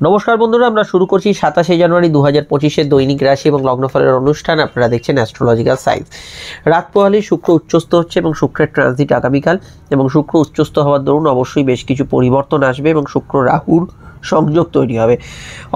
নমস্কার বন্ধুরা, আমরা শুরু করছি 27 জানুয়ারি 2025-এর দৈনিক রাশি এবং লগ্নফলের অনুষ্ঠান। আপনারা দেখছেন অ্যাস্ট্রোলজিক্যাল সায়েন্স। রাত পোহালে শুক্র উচ্চস্থ হচ্ছে এবং শুক্রের ট্রানজিট আগামীকাল, এবং শুক্র উচ্চস্থ হওয়ার দরুন অবশ্যই বেশ কিছু পরিবর্তন আসবে এবং শুক্র রাহুর সংযোগ তৈরি হবে।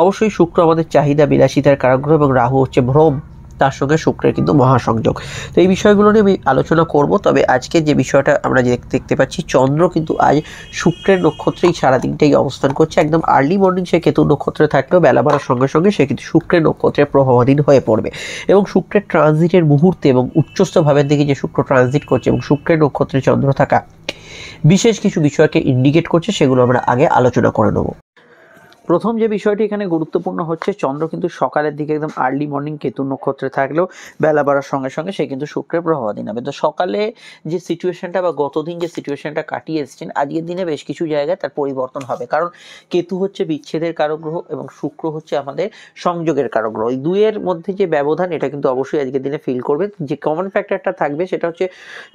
অবশ্যই শুক্র আমাদের চাহিদা বিলাসিতার কারগ্রহ এবং রাহু হচ্ছে ভ্রম, তার সঙ্গে শুক্রের কিন্তু মহাসংযোগ। তো এই বিষয়গুলো নিয়ে আমি আলোচনা করব। তবে আজকে যে বিষয়টা আমরা দেখতে পাচ্ছি, চন্দ্র কিন্তু আজ শুক্রের নক্ষত্রেই সারাদিনটাই অবস্থান করছে। একদম আর্লি মর্নিং সে কেতু নক্ষত্রে থাকলেও বেলা বাড়ার সঙ্গে সঙ্গে সে কিন্তু শুক্রের নক্ষত্রের প্রভাবাধীন হয়ে পড়বে, এবং শুক্রের ট্রানজিটের মুহূর্তে এবং উচ্চস্থ ভাবের দিকে যে শুক্র ট্রানজিট করছে এবং শুক্রের নক্ষত্রে চন্দ্র থাকা বিশেষ কিছু বিষয়কে ইন্ডিকেট করছে, সেগুলো আমরা আগে আলোচনা করে নেব। প্রথম যে বিষয়টি এখানে গুরুত্বপূর্ণ হচ্ছে, চন্দ্র কিন্তু সকালের দিকে একদম আর্লি মর্নিং কেতু নক্ষত্রে থাকলেও বেলা বাড়ার সঙ্গে সঙ্গে সে কিন্তু শুক্রের প্রভাবাধীন হবে। তো সকালে যে সিচুয়েশনটা বা গতদিন যে সিচুয়েশনটা কাটিয়ে এসেছেন, আজকের দিনে বেশ কিছু জায়গায় তার পরিবর্তন হবে। কারণ কেতু হচ্ছে বিচ্ছেদের কারক গ্রহ এবং শুক্র হচ্ছে আমাদের সংযোগের কারক গ্রহ। এই দুইয়ের মধ্যে যে ব্যবধান, এটা কিন্তু অবশ্যই আজকের দিনে ফিল করবে। যে কমন ফ্যাক্টরটা থাকবে সেটা হচ্ছে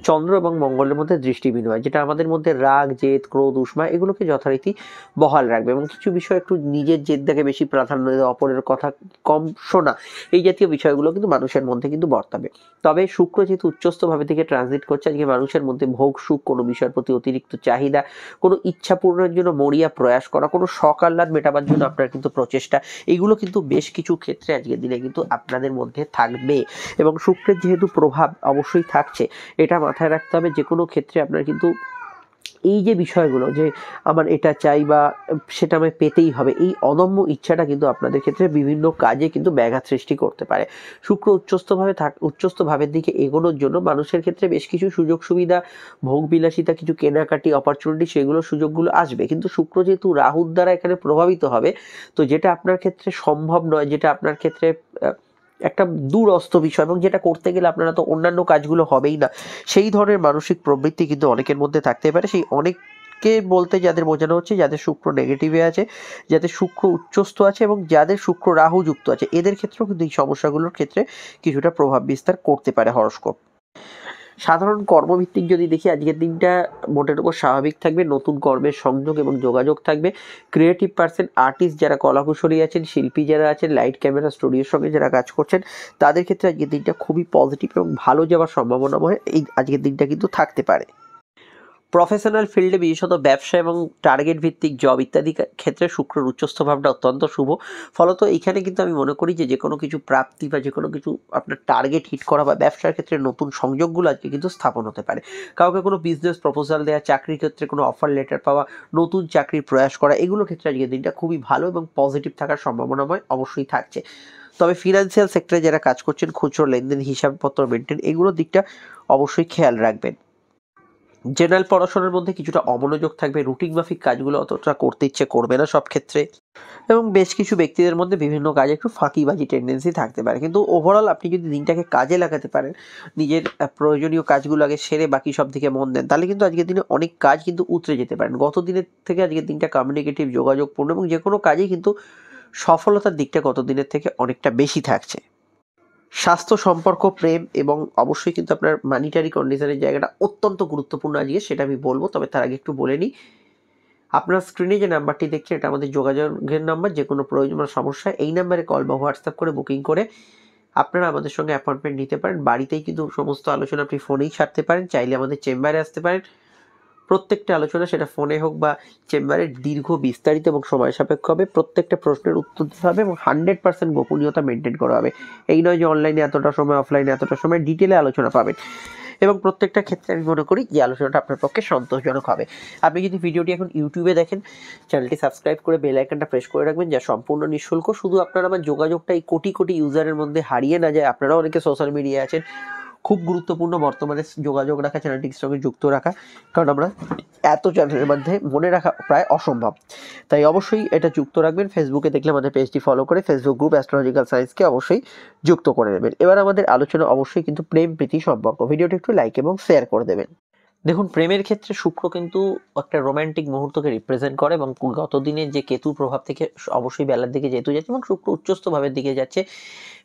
চন্দ্র এবং মঙ্গলের মধ্যে দৃষ্টি বিনিময়, যেটা আমাদের মধ্যে রাগ, জেদ, ক্রোধ, উষ্মা এগুলোকে যথারীতি বহাল রাখবে, এবং কিছু বিষয় একটু নিজের জেদটাকে বেশি প্রাধান্য দেওয়া, অপরের কথা কম শোনা, এই জাতীয় বিষয়গুলো কিন্তু মানুষের মধ্যে কিন্তু বর্তাবে। তবে শুক্র যেহেতু উচ্চস্থ ভাবে থেকে ট্রানজিট করছে, আজকে মানুষের মধ্যে ভোগ সুখ, কোনো বিষয়ের প্রতি অতিরিক্ত চাহিদা, কোনো ইচ্ছা পূরণের জন্য মরিয়া প্রয়াস করা, কোনো শখ আহ্লাদ মেটাবার জন্য আপনার কিন্তু প্রচেষ্টা, এগুলো কিন্তু বেশ কিছু ক্ষেত্রে আজকের দিনে কিন্তু আপনাদের মধ্যে থাকবে। এবং শুক্রের যেহেতু প্রভাব অবশ্যই থাকছে, এটা মাথায় রাখতে হবে। যে কোনো ক্ষেত্রে আপনার কিন্তু এই যে বিষয়গুলো, যে আমার এটা চাই বা সেটা আমায় পেতেই হবে, এই অদম্য ইচ্ছাটা কিন্তু আপনাদের ক্ষেত্রে বিভিন্ন কাজে কিন্তু ব্যাঘাত সৃষ্টি করতে পারে। শুক্র উচ্চস্থ ভাবের দিকে এগোনোর জন্য মানুষের ক্ষেত্রে বেশ কিছু সুযোগ সুবিধা, ভোগ বিলাসিতা, কিছু কেনাকাটি অপরচুনিটি, সেগুলো সুযোগগুলো আসবে। কিন্তু শুক্র যেহেতু রাহুর দ্বারা এখানে প্রভাবিত হবে, তো যেটা আপনার ক্ষেত্রে সম্ভব নয়, যেটা আপনার ক্ষেত্রে একটা দূরস্থ বিষয়, এবং যেটা করতে গেলে আপনারা তো অন্যান্য কাজগুলো হবেই না, সেই ধরনের মানসিক প্রবৃত্তি কিন্তু অনেকের মধ্যে থাকতে পারে। সেই অনেককে বলতে যাদের বোঝানো হচ্ছে, যাদের শুক্র নেগেটিভে আছে, যাদের শুক্র উচ্চস্থ আছে এবং যাদের শুক্র রাহু যুক্ত আছে, এদের ক্ষেত্রেও কিন্তু এই সমস্যাগুলোর ক্ষেত্রে কিছুটা প্রভাব বিস্তার করতে পারে হরস্কোপ। সাধারণ কর্মভিত্তিক যদি দেখি, আজকের দিনটা মোটের উপর স্বাভাবিক থাকবে। নতুন কর্মের সংযোগ এবং যোগাযোগ থাকবে। ক্রিয়েটিভ পার্সন, আর্টিস্ট যারা কলাকুশলী আছেন, শিল্পী যারা আছেন, লাইট ক্যামেরা স্টুডিওর সঙ্গে যারা কাজ করছেন, তাদের ক্ষেত্রে আজকের দিনটা খুবই পজিটিভ এবং ভালো যাওয়ার সম্ভাবনাময় এই আজকের দিনটা কিন্তু থাকতে পারে। প্রফেশনাল ফিল্ডে, বিশেষত ব্যবসা এবং টার্গেট ভিত্তিক জব ইত্যাদি ক্ষেত্রে শুক্রের উচ্চস্থ ভাবটা অত্যন্ত শুভ। ফলত এইখানে কিন্তু আমি মনে করি যে কোনো কিছু প্রাপ্তি বা যে কোনো কিছু আপনার টার্গেট হিট করা বা ব্যবসার ক্ষেত্রে নতুন সংযোগগুলো আজকে কিন্তু স্থাপন হতে পারে। কাউকে কোনো বিজনেস প্রপোজাল দেওয়া, চাকরির ক্ষেত্রে কোনো অফার লেটার পাওয়া, নতুন চাকরির প্রয়াস করা, এগুলোর ক্ষেত্রে আজকের দিনটা খুবই ভালো এবং পজিটিভ থাকার সম্ভাবনাময় অবশ্যই থাকছে। তবে ফিনান্সিয়াল সেক্টরে যারা কাজ করছেন, খুচরো লেনদেন, হিসাবপত্র মেনটেন, এগুলোর দিকটা অবশ্যই খেয়াল রাখবেন। জেনারেল পড়াশোনার মধ্যে কিছুটা অমনোযোগ থাকবে, রুটিন মাফিক কাজগুলো অতটা করতে ইচ্ছে করবে না সব ক্ষেত্রে, এবং বেশ কিছু ব্যক্তিদের মধ্যে বিভিন্ন কাজে একটু ফাঁকিবাজি টেন্ডেন্সি থাকতে পারে। কিন্তু ওভারঅল আপনি যদি দিনটাকে কাজে লাগাতে পারেন, নিজের প্রয়োজনীয় কাজগুলো আগে সেরে বাকি সব দিকে মন দেন, তাহলে কিন্তু আজকের দিনে অনেক কাজ কিন্তু উতরে যেতে পারেন। গত দিনের থেকে আজকের দিনটা কমিউনিকেটিভ, যোগাযোগপূর্ণ, এবং যে কোনো কাজেই কিন্তু সফলতার দিকটা গত দিনের থেকে অনেকটা বেশি থাকছে। স্বাস্থ্য, সম্পর্ক, প্রেম এবং অবশ্যই কিন্তু আপনার মানিটারি কন্ডিশনের জায়গাটা অত্যন্ত গুরুত্বপূর্ণ আজকে, সেটা আমি বলবো। তবে তার আগে একটু বলে নিই, আপনার স্ক্রিনে যে নাম্বারটি দেখছেন, এটা আমাদের যোগাযোগের নাম্বার। যে কোনো প্রয়োজন বা সমস্যা এই নাম্বারে কল বা হোয়াটসঅ্যাপ করে বুকিং করে আপনারা আমাদের সঙ্গে অ্যাপয়েন্টমেন্ট নিতে পারেন। বাড়িতেই কিন্তু সমস্ত আলোচনা আপনি ফোনেই সারতে পারেন, চাইলে আমাদের চেম্বারে আসতে পারেন। প্রত্যেকটা আলোচনা, সেটা ফোনে হোক বা চেম্বারে, দীর্ঘ, বিস্তারিত এবং সময় সাপেক্ষ হবে। প্রত্যেকটা প্রশ্নের উত্তর দিতে হবে এবং 100% গোপনীয়তা মেনটেন করা হবে। এই নয় যে অনলাইনে এতটা সময়, অফলাইনে এতটা সময়, ডিটেলে আলোচনা পাবেন। এবং প্রত্যেকটা ক্ষেত্রে আমি মনে করি যে আলোচনাটা আপনার পক্ষে সন্তোষজনক হবে। আপনি যদি ভিডিওটি এখন ইউটিউবে দেখেন, চ্যানেলটি সাবস্ক্রাইব করে বেল আইকনটা প্রেস করে রাখবেন, যা সম্পূর্ণ নিঃশুল্ক। শুধু আপনার আমার যোগাযোগটা এই কোটি কোটি ইউজারের মধ্যে হারিয়ে না যায়। আপনারাও অনেকে সোশ্যাল মিডিয়ায় আছেন, খুব গুরুত্বপূর্ণ বর্তমানে যোগাযোগ রাখা, চ্যানেলটির সঙ্গে যুক্ত রাখা, কারণ আমরা এত চ্যানেলের মধ্যে মনে রাখা প্রায় অসম্ভব। তাই অবশ্যই এটা যুক্ত রাখবেন। ফেসবুকে দেখলে আমাদের পেজটি ফলো করে ফেসবুক গ্রুপ অ্যাস্ট্রোলজিক্যাল সায়েন্সকে অবশ্যই যুক্ত করে নেবেন। এবার আমাদের আলোচনা অবশ্যই কিন্তু প্রেম প্রীতি সম্পর্ক। ভিডিওটি একটু লাইক এবং শেয়ার করে দেবেন। দেখুন, প্রেমের ক্ষেত্রে শুক্র কিন্তু একটা রোমান্টিক মুহূর্তকে রিপ্রেজেন্ট করে এবং গত দিনের যে কেতুর প্রভাব থেকে অবশ্যই বেলার দিকে যেহেতু যাচ্ছে এবং শুক্র উচ্চস্থ ভাবের দিকে যাচ্ছে,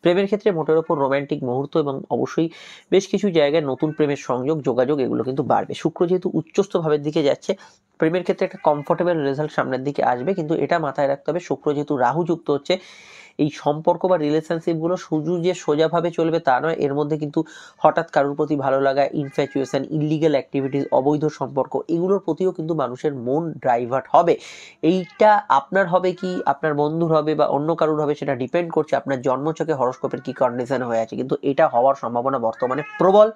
প্রেমের ক্ষেত্রে মোটের ওপর রোমান্টিক মুহূর্ত এবং অবশ্যই বেশ কিছু জায়গায় নতুন প্রেমের সংযোগ যোগাযোগ এগুলো কিন্তু বাড়বে। শুক্র যেহেতু উচ্চস্থ ভাবের দিকে যাচ্ছে, প্রেমের ক্ষেত্রে একটা কমফোর্টেবল রেজাল্ট সামনের দিকে আসবে, কিন্তু এটা মাথায় রাখতে হবে শুক্র যেহেতু রাহু যুক্ত হচ্ছে, এই সম্পর্ক বা রিলেশনশিপগুলো শুধু যে সোজাভাবে চলবে তা নয়, এর মধ্যে কিন্তু হঠাৎ কারোর প্রতি ভালো লাগা, ইনফ্যাচুয়েশন, ইলিগাল অ্যাক্টিভিটিস, অবৈধ সম্পর্ক এগুলোর প্রতিও কিন্তু মানুষের মন ডাইভার্ট হবে। এইটা আপনার হবে কি আপনার বন্ধুর হবে বা অন্য কারোর হবে সেটা ডিপেন্ড করছে আপনার জন্মছকে হরোস্কোপের কি কন্ডিশন হয়ে আছে, কিন্তু এটা হওয়ার সম্ভাবনা বর্তমানে প্রবল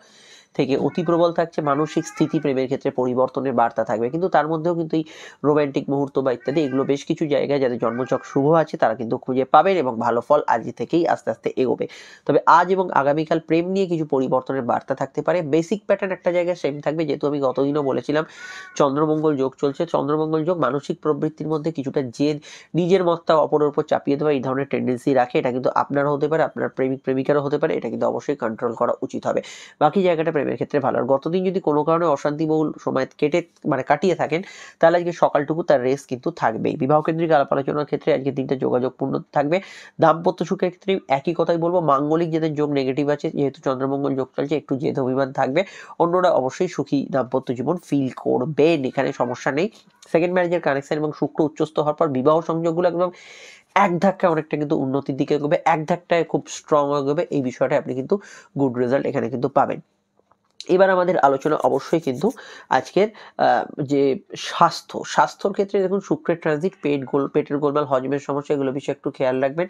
থেকে অতি প্রবল থাকছে। মানসিক স্থিতি প্রেমের ক্ষেত্রে পরিবর্তনের বার্তা থাকবে, কিন্তু তার মধ্যেও কিন্তু এই রোম্যান্টিক মুহূর্ত বা ইত্যাদি এগুলো বেশ কিছু জায়গায় যাদের জন্মছক শুভ আছে তারা কিন্তু খুঁজে পাবেন এবং ভালো ফল আজ থেকেই আস্তে আস্তে এগোবে। তবে আজ এবং আগামীকাল প্রেম নিয়ে কিছু পরিবর্তনের বার্তা থাকতে পারে। বেসিক প্যাটার্ন একটা জায়গায় সেম থাকবে, যেহেতু আমি গতদিনও বলেছিলাম চন্দ্রমঙ্গল যোগ চলছে। চন্দ্রমঙ্গল যোগ মানসিক প্রবৃত্তির মধ্যে কিছুটা জেদ, নিজের মতটা অপরের উপর চাপিয়ে দেওয়া এই ধরনের টেন্ডেন্সি রাখে। এটা কিন্তু আপনারও হতে পারে, আপনার প্রেমিক প্রেমিকারও হতে পারে। এটা কিন্তু অবশ্যই কন্ট্রোল করা উচিত হবে। বাকি জায়গাটা প্রেমের ক্ষেত্রে ভালো। আর গতদিন যদি কোনো কারণে অশান্তিবহুল সময় কাটিয়ে থাকেন, তাহলে আজকে সকালটুকু তার রেস্ট কিন্তু থাকবেই। বিবাহ কেন্দ্রিক আলাপ আলোচনার ক্ষেত্রে আজকে দিনটা যোগাযোগপূর্ণ থাকবে। দাম্পত্য সুখের ক্ষেত্রে একই কথাই বলবো, মাঙ্গলিক যাদের যোগ নেগেটিভ আছে, যেহেতু চন্দ্রমঙ্গল যোগ চলছে, একটু জেদ অভিমান থাকবে। অন্যরা অবশ্যই সুখী দাম্পত্য জীবন ফিল করবেন, এখানে সমস্যা নেই। সেকেন্ড ম্যারেজের কানেকশন এবং শুক্র উচ্চস্থ হওয়ার পর বিবাহ সংযোগগুলো একদম এক ধাক্কায় অনেকটা কিন্তু উন্নতির দিকে এগোবে, এক ধাক্কায় খুব স্ট্রং এগোবে। এই বিষয়টা আপনি কিন্তু গুড রেজাল্ট এখানে কিন্তু পাবেন। এবার আমাদের আলোচনা অবশ্যই কিন্তু আজকের যে স্বাস্থ্যর ক্ষেত্রে দেখুন, শুক্রের ট্রানজিট পেটের গোলমাল, হজমের সমস্যা এগুলো বিষয়ে একটু খেয়াল রাখবেন।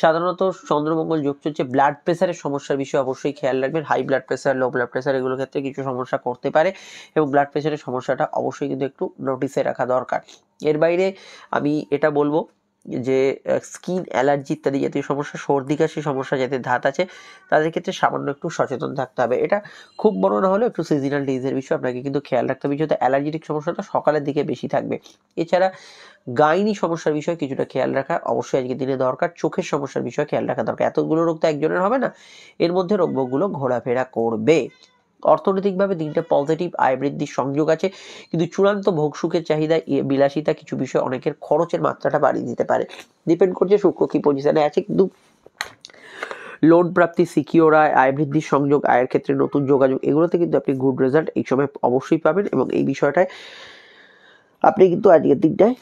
সাধারণত চন্দ্রমঙ্গল যোগ চলছে, ব্লাড প্রেসারের সমস্যার বিষয়ে অবশ্যই খেয়াল রাখবেন। High blood pressure, low blood pressure এগুলোর ক্ষেত্রে কিছু সমস্যা করতে পারে এবং ব্লাড প্রেসারের সমস্যাটা অবশ্যই কিন্তু একটু নোটিসে রাখা দরকার। এর বাইরে আমি এটা বলবো যে স্কিন অ্যালার্জি ইত্যাদি জাতীয় সমস্যা, সর্দি কাশি সমস্যা যাদের ধাত আছে তাদের ক্ষেত্রে সামান্য একটু সচেতন থাকতে হবে। এটা খুব বড় না হলেও একটু সিজনাল ডিজিজের বিষয় আপনাকে কিন্তু খেয়াল রাখতে হবে, যেহেতু অ্যালার্জিটিক সমস্যাটা সকালের দিকে বেশি থাকবে। এছাড়া গাইনি সমস্যার বিষয়ে কিছুটা খেয়াল রাখা অবশ্যই আজকের দিনে দরকার। চোখের সমস্যার বিষয়ে খেয়াল রাখা দরকার। এতগুলো রোগ তো একজনের হবে না, এর মধ্যে রোগগুলো ঘোরাফেরা করবে। অর্থনৈতিকভাবে দিনটা পজিটিভ, আয় বৃদ্ধির সংযোগ আছে, কিন্তু চূড়ান্ত ভোগ সুখের চাহিদা, বিলাসিতা কিছু বিষয় অনেকের খরচের মাত্রাটা বাড়িয়ে দিতে পারে। ডিপেন্ড করছে শুক্র কি পজিশনে আছে, কিন্তু লোন প্রাপ্তি, সিকিওর আয় বৃদ্ধির সংযোগ, আয়ের ক্ষেত্রে নতুন যোগাযোগ এগুলোতে কিন্তু আপনি গুড রেজাল্ট এই সময় অবশ্যই পাবেন এবং এই বিষয়টায় আপনি কিন্তু আজকের দিনটায়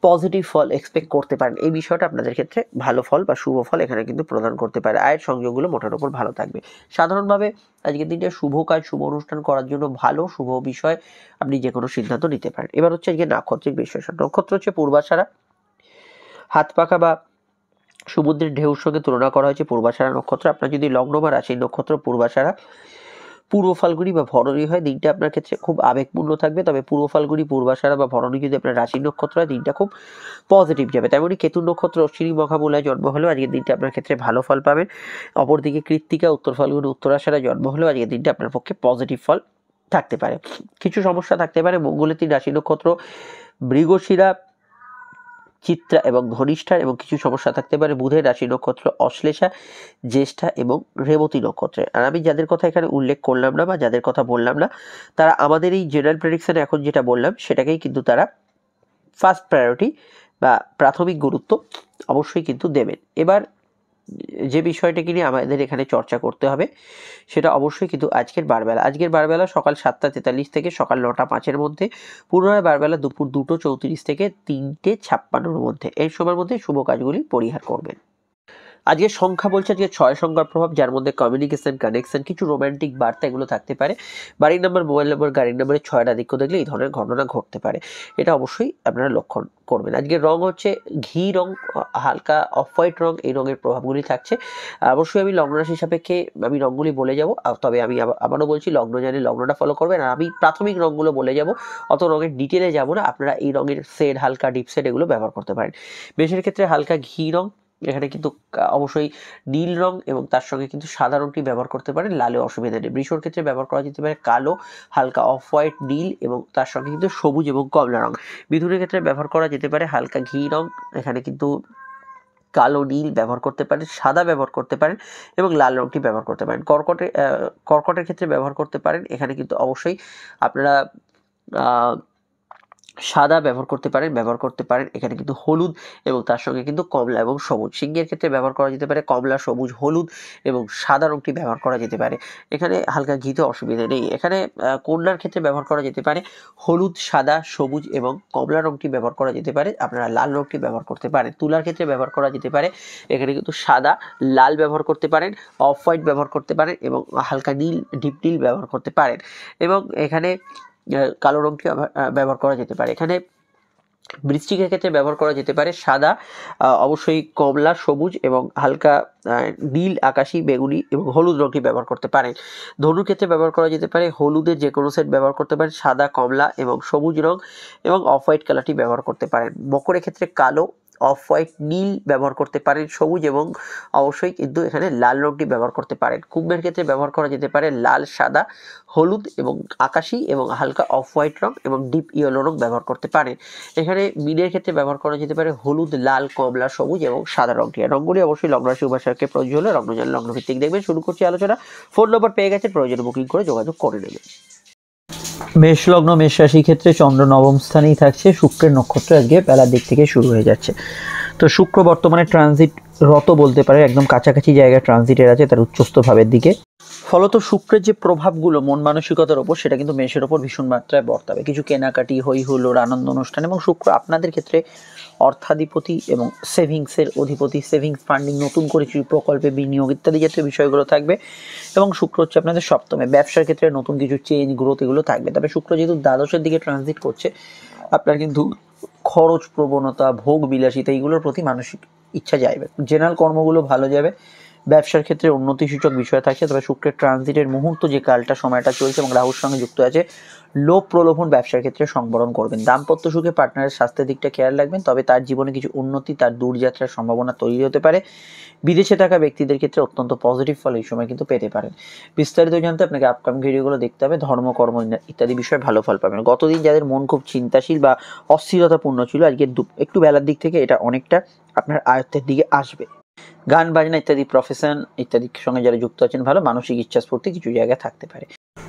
পজিটিভ ফল এক্সপেক্ট করতে পারেন। এই বিষয়টা আপনাদের ক্ষেত্রে ভালো ফল বা শুভ ফল এখানে কিন্তু প্রদান করতে পারে। আয়ের সংযোগগুলো মোটার উপর ভালো থাকবে। সাধারণভাবে আজকের দিনটা শুভ কাজ, শুভ অনুষ্ঠান করার জন্য ভালো, শুভ বিষয় আপনি যে কোনো সিদ্ধান্ত নিতে পারেন। এবার হচ্ছে আজকে নাক্ষত্রিক বিশ্লেষণ। নক্ষত্র হচ্ছে পূর্বাষাঢ়া, হাত পাখা বা সমুদ্রের ঢেউর সঙ্গে তুলনা করা হয়েছে পূর্বাষাঢ়া নক্ষত্র। আপনার যদি লগ্ন বা রাশির নক্ষত্র পূর্বাষাঢ়া, পূর্ব ফাল্গুনি বা ভরণী হয়, দিনটা আপনার ক্ষেত্রে খুব আবেগপূর্ণ থাকবে। তবে পূর্ব ফাল্গুনি, পূর্বাষাঢ়া বা ভরণী যদি আপনার রাশির নক্ষত্র হয়, দিনটা খুব পজিটিভ যাবে। তেমনই কেতুর নক্ষত্র অশ্বিনী মহামূলায় জন্ম হলেও আজকের দিনটা আপনার ক্ষেত্রে ভালো ফল পাবেন। অপরদিকে কৃত্তিকা, উত্তর ফাল্গুনি, উত্তরাষাঢ়ায় জন্ম হলেও আজকের দিনটা আপনার পক্ষে পজিটিভ ফল থাকতে পারে। কিছু সমস্যা থাকতে পারে। মঙ্গলের 3 রাশি নক্ষত্র মৃগশিরা, চিত্রা এবং ধনিষ্ঠার, এবং কিছু সমস্যা থাকতে পারে বুধের রাশি নক্ষত্র অশ্লেষা, জ্যেষ্ঠা এবং রেবতী নক্ষত্রে। আর আমি যাদের কথা এখানে উল্লেখ করলাম না বা যাদের কথা বললাম না, তারা আমাদের এই জেনারেল প্রেডিকশনে এখন যেটা বললাম সেটাকেই কিন্তু তারা ফার্স্ট প্রায়োরিটি বা প্রাথমিক গুরুত্ব অবশ্যই কিন্তু দেবেন। এবার যে বিষয়টাকে নিয়ে আমাদের এখানে চর্চা করতে হবে সেটা অবশ্যই কিন্তু আজকের বারবেলা সকাল 7:43 থেকে সকাল 9:05 মধ্যে, পুনরায় বারবেলা দুপুর 2:34 থেকে 3:56 মধ্যে, এই সময়ের মধ্যে শুভ কাজগুলি পরিহার করবেন। আজকে সংখ্যা বলছে আজকে 6 সংখ্যার প্রভাব, যার মধ্যে কমিউনিকেশন, কানেকশন, কিছু রোমান্টিক বার্তা এগুলো থাকতে পারে। বাড়ির নাম্বার, মোবাইল নাম্বার, গাড়ির নাম্বারে 6 আধিক্য দেখলে এই ধরনের ঘটনা ঘটতে পারে, এটা অবশ্যই আপনারা লক্ষণ করবেন। আজকের রং হচ্ছে ঘি রং, হালকা অফ হোয়াইট রং, এই রঙের প্রভাবগুলি থাকছে। অবশ্যই আমি লগ্ন রাশি সাপেক্ষে আমি রঙগুলি বলে যাব, তবে আমি আবারও বলছি লগ্ন জানি লগ্নটা ফলো করবেন, আর আমি প্রাথমিক রঙগুলো বলে যাব, অত রঙের ডিটেলে যাব না। আপনারা এই রঙের শেড, হালকা ডিপ শেড এগুলো ব্যবহার করতে পারেন। মেষের ক্ষেত্রে হালকা ঘি রং, এখানে কিন্তু অবশ্যই নীল রং এবং তার সঙ্গে কিন্তু সাদা রংটি ব্যবহার করতে পারেন, লালে অসুবিধা নেই। বৃষর ক্ষেত্রে ব্যবহার করা যেতে পারে কালো, হালকা অফ হোয়াইট, নীল এবং তার সঙ্গে কিন্তু সবুজ এবং কমলা রং। মিথুনের ক্ষেত্রে ব্যবহার করা যেতে পারে হালকা ঘি রং, এখানে কিন্তু কালো নীল ব্যবহার করতে পারেন, সাদা ব্যবহার করতে পারেন এবং লাল রঙটি ব্যবহার করতে পারেন। কর্কটের ক্ষেত্রে ব্যবহার করতে পারেন, এখানে কিন্তু অবশ্যই আপনারা সাদা ব্যবহার করতে পারেন এখানে কিন্তু হলুদ এবং তার সঙ্গে কিন্তু কমলা এবং সবুজ। সিংহের ক্ষেত্রে ব্যবহার করা যেতে পারে কমলা, সবুজ, হলুদ এবং সাদা রঙটি ব্যবহার করা যেতে পারে, এখানে হালকা ঘিতে অসুবিধা নেই। এখানে কন্যার ক্ষেত্রে ব্যবহার করা যেতে পারে হলুদ, সাদা, সবুজ এবং কমলা রঙটি ব্যবহার করা যেতে পারে, আপনারা লাল রঙটি ব্যবহার করতে পারেন। তুলার ক্ষেত্রে ব্যবহার করা যেতে পারে, এখানে কিন্তু সাদা, লাল ব্যবহার করতে পারেন, অফ হোয়াইট ব্যবহার করতে পারেন এবং হালকা নীল, ডিপ নীল ব্যবহার করতে পারেন এবং এখানে কালো রঙটি ব্যবহার করা যেতে পারে। এখানে বৃশ্চিকের ক্ষেত্রে ব্যবহার করা যেতে পারে সাদা, অবশ্যই কমলা, সবুজ এবং হালকা নীল, আকাশি, বেগুনি এবং হলুদ রঙটি ব্যবহার করতে পারেন। ধনুর ক্ষেত্রে ব্যবহার করা যেতে পারে হলুদের যে কোনো সেট ব্যবহার করতে পারেন, সাদা, কমলা এবং সবুজ রঙ এবং অফ হোয়াইট কালারটি ব্যবহার করতে পারেন। মকরের ক্ষেত্রে কালো, অফ হোয়াইট, নীল ব্যবহার করতে পারেন, সবুজ এবং অবশ্যই কিন্তু এখানে লাল রঙটি ব্যবহার করতে পারেন। কুম্ভের ক্ষেত্রে ব্যবহার করা যেতে পারে লাল, সাদা, হলুদ এবং আকাশি এবং হালকা অফ হোয়াইট রঙ এবং ডিপ ইয়েলো রঙ ব্যবহার করতে পারেন। এখানে মীনের ক্ষেত্রে ব্যবহার করা যেতে পারে হলুদ, লাল, কমলা, সবুজ এবং সাদা রঙটি। রঙগুলি অবশ্যই লগ্ন রাশি উপাসকে প্রয়োজন হলে লগ্নভিত্তিক দেখবেন। শুরু করছি আলোচনা। ফোন নম্বর পেয়ে গেছে, প্রয়োজনে বুকিং করে যোগাযোগ করে নেবেন। মেষ লগ্ন, মেষ রাশির ক্ষেত্রে চন্দ্র নবম স্থানেই থাকছে। শুক্রের নক্ষত্র আজকে বেলার দিক থেকে শুরু হয়ে যাচ্ছে। তো শুক্র বর্তমানে ট্রানজিট রত বলতে পারে, একদম কাছাকাছি জায়গায় ট্রানজিটের আছে তার উচ্চস্থ ভাবের দিকে। ফলত শুক্রের যে প্রভাবগুলো মন মানসিকতার ওপর, সেটা কিন্তু মেষের ওপর ভীষণ মাত্রায় বর্তাবে। কিছু কেনাকাটি, হই হুল্লোড়, আনন্দ অনুষ্ঠান এবং শুক্র আপনাদের ক্ষেত্রে অর্থাধিপতি এবং সেভিংসের অধিপতি। সেভিংস, ফান্ডিং, নতুন করে কিছু প্রকল্পে বিনিয়োগ ইত্যাদি জাতীয় বিষয়গুলো থাকবে এবং শুক্র হচ্ছে আপনাদের সপ্তমে। ব্যবসার ক্ষেত্রে নতুন কিছু চেঞ্জ, গ্রোথ এগুলো থাকবে। তবে শুক্র যেহেতু দ্বাদশের দিকে ট্রানজিট করছে, আপনার কিন্তু খরচ প্রবণতা, ভোগ বিলাসিতা এইগুলোর প্রতি মানসিক ইচ্ছা যাবে। জেনারেল কর্মগুলো ভালো যাবে। ব্যবসার ক্ষেত্রে উন্নতিসূচক বিষয় থাকছে। তবে শুক্রের ট্রানজিটের মুহূর্ত যে কালটা, সময়টা চলছে এবং রাহুর সঙ্গে যুক্ত আছে, লোভ প্রলোভন ব্যবসার ক্ষেত্রে সংবরণ করবেন। দাম্পত্য সুখে পার্টনারের স্বাস্থ্যের দিকটা খেয়াল রাখবেন, তবে তার জীবনে কিছু উন্নতি, তার দূরযাত্রার সম্ভাবনা তৈরি হতে পারে। বিদেশে থাকা ব্যক্তিদের ক্ষেত্রে অত্যন্ত পজিটিভ ফল এই সময় কিন্তু পেতে পারেন। বিস্তারিত জানতে আপনাকে আপকামিং ভিডিওগুলো দেখতে হবে। ধর্ম, কর্ম ইত্যাদি বিষয়ে ভালো ফল পাবেন। গতদিন যাদের মন খুব চিন্তাশীল বা অস্থিরতাপূর্ণ ছিল, আজকে একটু বেলার দিক থেকে এটা অনেকটা আপনার আয়ত্তের দিকে আসবে। গান বাজনা ইত্যাদি প্রফেশন ইত্যাদির সঙ্গে যারা যুক্ত আছেন, ভালো মানসিক ইচ্ছাস্ফূর্তি কিছু জায়গায় থাকতে পারে।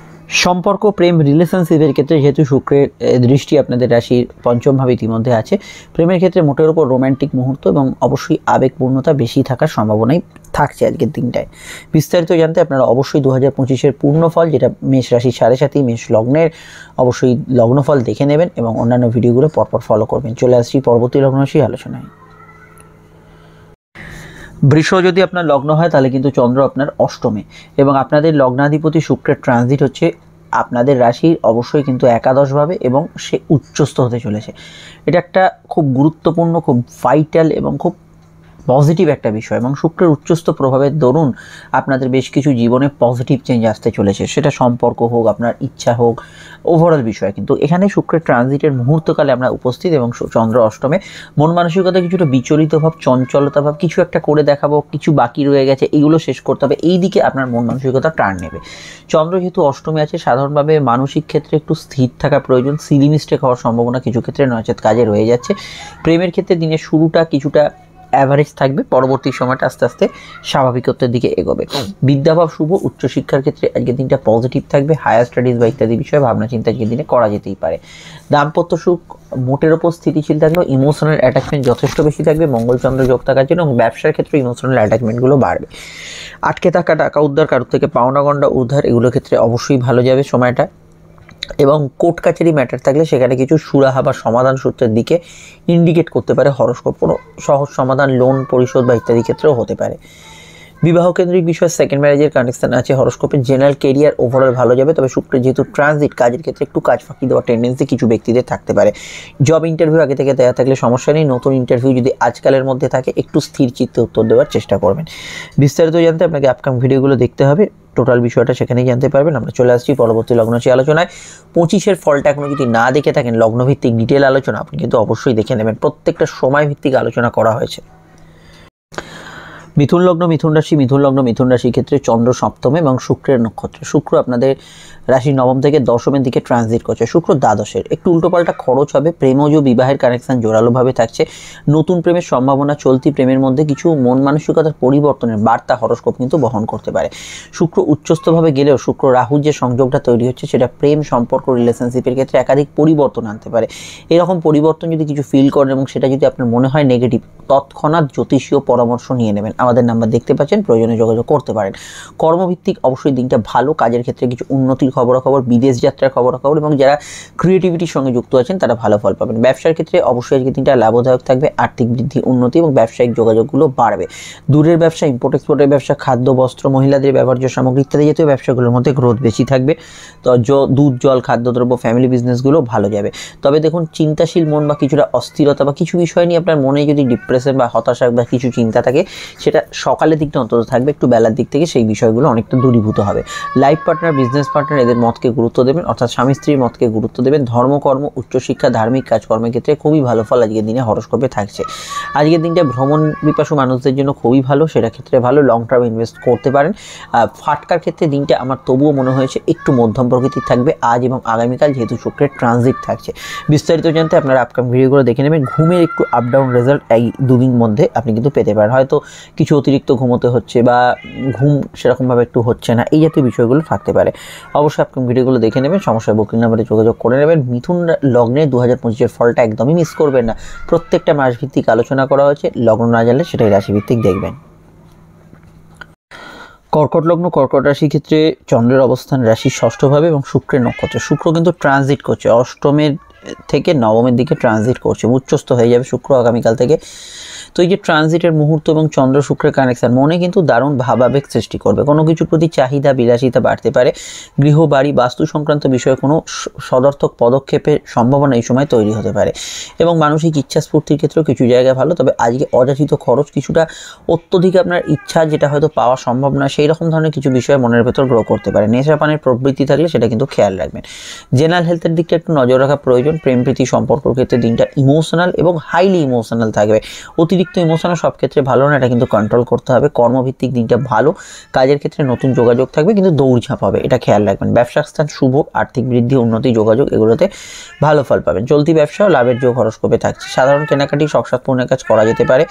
সম্পর্ক, প্রেম, রিলেশনশিপের ক্ষেত্রে যেহেতু শুক্রের দৃষ্টি আপনাদের রাশির পঞ্চম ভাবে ইতিমধ্যে আছে, প্রেমের ক্ষেত্রে মোটের উপর রোম্যান্টিক মুহূর্ত এবং অবশ্যই আবেগপূর্ণতা বেশি থাকার সম্ভাবনাই থাকছে আজকের দিনটায়। বিস্তারিত জানতে আপনারা অবশ্যই 2025-এর পূর্ণফল, যেটা মেষ রাশির 7.5 মেষ লগ্নের, অবশ্যই লগ্নফল দেখে নেবেন এবং অন্যান্য ভিডিওগুলো পরপর ফলো করবেন। চলে আসছি পরবর্তী লগ্ন রাশি আলোচনায়। বৃষ যদি আপনার লগ্ন হয় তাহলে কিন্তু চন্দ্র আপনার অষ্টমে এবং আপনাদের লগ্নাধিপতি শুক্রের ট্রানজিট হচ্ছে আপনাদের রাশির অবশ্যই কিন্তু একাদশভাবে এবং সে উচ্চস্থ হতে চলেছে। এটা একটা খুব গুরুত্বপূর্ণ, খুব ভাইটাল এবং খুব পজিটিভ একটা বিষয় এবং শুক্রের উচ্চস্থ প্রভাবের দরুন আপনাদের বেশ কিছু জীবনে পজিটিভ চেঞ্জ আসতে চলেছে। সেটা সম্পর্ক হোক, আপনার ইচ্ছা হোক, ওভারঅল বিষয়। কিন্তু এখানে শুক্রের ট্রানজিটের মুহূর্তকালে আমরা উপস্থিত এবং চন্দ্র অষ্টমে। মন মানসিকতা কিছুটা বিচলিত ভাব, চঞ্চলতা ভাব, কিছু একটা করে দেখাবো, কিছু বাকি রয়ে গেছে, এইগুলো শেষ করতে হবে, এই দিকে আপনার মন মানসিকতা টার্ন নেবে। চন্দ্র যেহেতু অষ্টমে আছে, সাধারণভাবে মানসিক ক্ষেত্রে একটু স্থির থাকা প্রয়োজন। সিলি মিস্টেক হওয়ার সম্ভাবনা কিছু ক্ষেত্রে নচেত কাজে রয়ে যাচ্ছে। প্রেমের ক্ষেত্রে দিনের শুরুটা কিছুটা অ্যাভারেজ থাকবে, পরবর্তী সময়টা আস্তে আস্তে স্বাভাবিকত্বের দিকে এগোবে। বিদ্যাভাব শুভ, উচ্চশিক্ষার ক্ষেত্রে আজকের দিনটা পজিটিভ থাকবে। হায়ার স্টাডিজ বা ইত্যাদি বিষয়ে ভাবনা চিন্তা আজকের দিনে করা যেতেই পারে। দাম্পত্য সুখ মোটের ওপর স্থিতিশীল থাকলেও ইমোশনাল অ্যাটাচমেন্ট যথেষ্ট বেশি থাকবে মঙ্গলচন্দ্র যোগ থাকার জন্য এবং ব্যবসার ক্ষেত্রে ইমোশনাল অ্যাটাচমেন্টগুলো বাড়বে। আটকে থাকা টাকা উদ্ধার, কারোর থেকে পাওনা গন্ডা উদ্ধার, এগুলোর ক্ষেত্রে অবশ্যই ভালো যাবে সময়টা। এবং কোর্ট কাছারি ম্যাটার থাকলে সেখানে কিছু সুরাহা বা সমাধান সূত্রের দিকে ইন্ডিকেট করতে পারে হরস্কোপ। কোনো সহজ সমাধান, লোন পরিশোধ বা ইত্যাদি ক্ষেত্রেও হতে পারে। বিবাহ কেন্দ্রিক বিষয়, সেকেন্ড ম্যারেজের কানেকশন আছে হরস্কোপে। জেনারেল কেরিয়ার ওভারঅল ভালো যাবে, তবে শুক্রের যেহেতু ট্রানজিট, কাজের ক্ষেত্রে একটু কাজ ফাঁকি দেওয়ার টেন্ডেন্সি কিছু ব্যক্তিদের থাকতে পারে। জব ইন্টারভিউ আগে থেকে দেওয়া থাকলে সমস্যা নেই। নতুন ইন্টারভিউ যদি আজকালের মধ্যে থাকে, একটু স্থির চিত্তে উত্তর দেওয়ার চেষ্টা করবেন। বিস্তারিত জানতে আপনাকে আপকামিং ভিডিওগুলো দেখতে হবে, টোটাল বিষয়টা সেখানেই জানতে পারবেন। আমরা চলে আসছি পরবর্তী লগ্নরাশি আলোচনায়। 25-এর ফলটা এখনো যদি না দেখে থাকেন, লগ্নভিত্তিক ডিটেল আলোচনা আপনি কিন্তু অবশ্যই দেখে নেবেন। প্রত্যেকটা সময় ভিত্তিক আলোচনা করা হয়েছে। মিথুন লগ্ন মিথুন রাশির ক্ষেত্রে চন্দ্র সপ্তমে এবং শুক্রের নক্ষত্রে। শুক্র আপনাদের রাশি নবম থেকে দশমের দিকে ট্রানজিট করছে। শুক্র দ্বাদশের, একটু উল্টোপাল্টা খরচ হবে, প্রেমজ বিবাহের কানেকশন জোরালোভাবে থাকছে, নতুন প্রেমের সম্ভাবনা, চলতি প্রেমের মধ্যে কিছু মন মানসিকতার পরিবর্তনের বার্তা হরস্কোপ কিন্তু বহন করতে পারে। শুক্র উচ্চস্থভাবে গেলেও শুক্র রাহুর যে সংযোগটা তৈরি হচ্ছে সেটা প্রেম সম্পর্ক রিলেশনশিপের ক্ষেত্রে একাধিক পরিবর্তন আনতে পারে। এরকম পরিবর্তন যদি কিছু ফিল করেন এবং সেটা যদি আপনার মনে হয় নেগেটিভ, তৎক্ষণাৎ জ্যোতিষীয় পরামর্শ নিয়ে নেবেন। আমাদের নাম্বার দেখতে পাচ্ছেন, প্রয়োজনে যোগাযোগ করতে পারেন। কর্মভিত্তিক অবশ্যই দিনটা ভালো, কাজের ক্ষেত্রে কিছু উন্নতির খবরাখবর, বিদেশ যাত্রার খবরাখবর এবং যারা ক্রিয়েটিভিটির সঙ্গে যুক্ত আছেন তারা ভালো ফল পাবেন। ব্যবসার ক্ষেত্রে অবশ্যই আজকে দিনটা লাভদায়ক থাকবে, আর্থিক বৃদ্ধি, উন্নতি এবং ব্যবসায়িক যোগাযোগগুলো বাড়বে। দূরের ব্যবসা, ইম্পোর্ট এক্সপোর্টের ব্যবসা, খাদ্য বস্ত্র, মহিলাদের ব্যবহার্য সামগ্রী ইত্যাদি জাতীয় ব্যবসাগুলোর মধ্যে গ্রোথ বেশি থাকবে। তো দুধ, জল, খাদ্যদ্রব্য, ফ্যামিলি বিজনেসগুলো ভালো যাবে। তবে দেখুন, চিন্তাশীল মন বা কিছুটা অস্থিরতা বা কিছু বিষয় নিয়ে আপনার মনে যদি ডিপ্রেশন বা হতাশা বা কিছু চিন্তা থাকে, সেটা সকালের দিকটা অন্তত থাকবে, একটু বেলার দিক থেকে সেই বিষয়গুলো অনেকটা দূরীভূত হবে। লাইফ পার্টনার, বিজনেস পার্টনার এদের মতকে গুরুত্ব দেবেন, অর্থাৎ স্বামী স্ত্রীর মতকে গুরুত্ব দেবেন। ধর্মকর্ম, উচ্চশিক্ষা, ধার্মিক কাজকর্মের ক্ষেত্রে খুবই ভালো ফল আজকের দিনে হরস্কোপে থাকছে। আজকের দিনটা ভ্রমণ পিপাসু মানুষদের জন্য খুবই ভালো, সেটা ক্ষেত্রে ভালো, লং টার্ম ইনভেস্ট করতে পারেন। ফাটকার ক্ষেত্রে দিনটা আমার তবুও মনে হয়েছে একটু মধ্যম প্রকৃতির থাকবে আজ এবং আগামীকাল, যেহেতু শুক্রের ট্রানজিট থাকছে। বিস্তারিত জানতে আপনারা আপকামিং ভিডিওগুলো দেখে নেবেন। ঘুমের একটু আপ ডাউন রেজাল্ট এই দুদিন মধ্যে আপনি কিন্তু পেতে পারেন। হয়তো কিছু অতিরিক্ত ঘুমোতে হচ্ছে বা ঘুম সেরকমভাবে একটু হচ্ছে না, এই জাতীয় বিষয়গুলো থাকতে পারে। অবশ্যই আপকামিং ভিডিওগুলো দেখে নেবেন, সমস্যায় বুকিং নাম্বারে যোগাযোগ করে নেবেন। মিথুন লগ্নে 2025-এর ফলটা একদমই মিস করবেন না। প্রত্যেকটা মাসভিত্তিক আলোচনা করা হয়েছে, লগ্ন না জানলে সেটাই রাশিভিত্তিক দেখবেন। কর্কট লগ্ন কর্কট রাশির ক্ষেত্রে চন্দ্রের অবস্থান রাশির ষষ্ঠভাবে এবং শুক্রের নক্ষত্রে। শুক্র কিন্তু ট্রানজিট করছে, অষ্টমের থেকে নবমের দিকে ট্রানজিট করছে, উচ্চস্থ হয়ে যাবে শুক্র আগামীকাল থেকে। তো এই যে ট্রানজিটের মুহূর্ত এবং চন্দ্র শুক্রের কানেকশন মনে কিন্তু দারুণ ভাবাবেগ সৃষ্টি করবে। কোনো কিছুর প্রতি চাহিদা, বিলাসিতা বাড়তে পারে। গৃহ, বাড়ি, বাস্তু সংক্রান্ত বিষয়ে কোনো সদর্থক পদক্ষেপের সম্ভাবনা এই সময় তৈরি হতে পারে এবং মানসিক ইচ্ছা স্ফূর্তির ক্ষেত্রেও কিছু জায়গায় ভালো। তবে আজকে অযাচিত খরচ, কিছুটা অত্যধিক আপনার ইচ্ছা যেটা হয়তো পাওয়া সম্ভব না, সেই রকম ধরনের কিছু বিষয় মনের ভেতর গ্রো করতে পারে। নেশা পানের প্রবৃত্তি থাকলে সেটা কিন্তু খেয়াল রাখবেন। জেনারেল হেলথের দিকটা একটু নজর রাখা প্রয়োজন। প্রেম প্রীতি সম্পর্কের ক্ষেত্রে দিনটা ইমোশনাল এবং হাইলি ইমোশনাল থাকবে। অতিরিক্ত ইমোশনাল সব ক্ষেত্রে ভালো না, এটা কিন্তু কন্ট্রোল করতে হবে। কর্মভিত্তিক দিনটা ভালো, কাজের ক্ষেত্রে নতুন যোগাযোগ থাকবে কিন্তু দৌড়ঝাঁপ হবে, এটা খেয়াল রাখবেন। ব্যবসা স্থান শুভ, আর্থিক বৃদ্ধি, উন্নতি, যোগাযোগ এগুলোতে ভালো ফল পাবেন। চলতি ব্যবসাও লাভের যোগ হরস্কোপে থাকছে। সাধারণ কেনাকাটি, শখ সাধপূর্ণের কাজ করা যেতে পারে।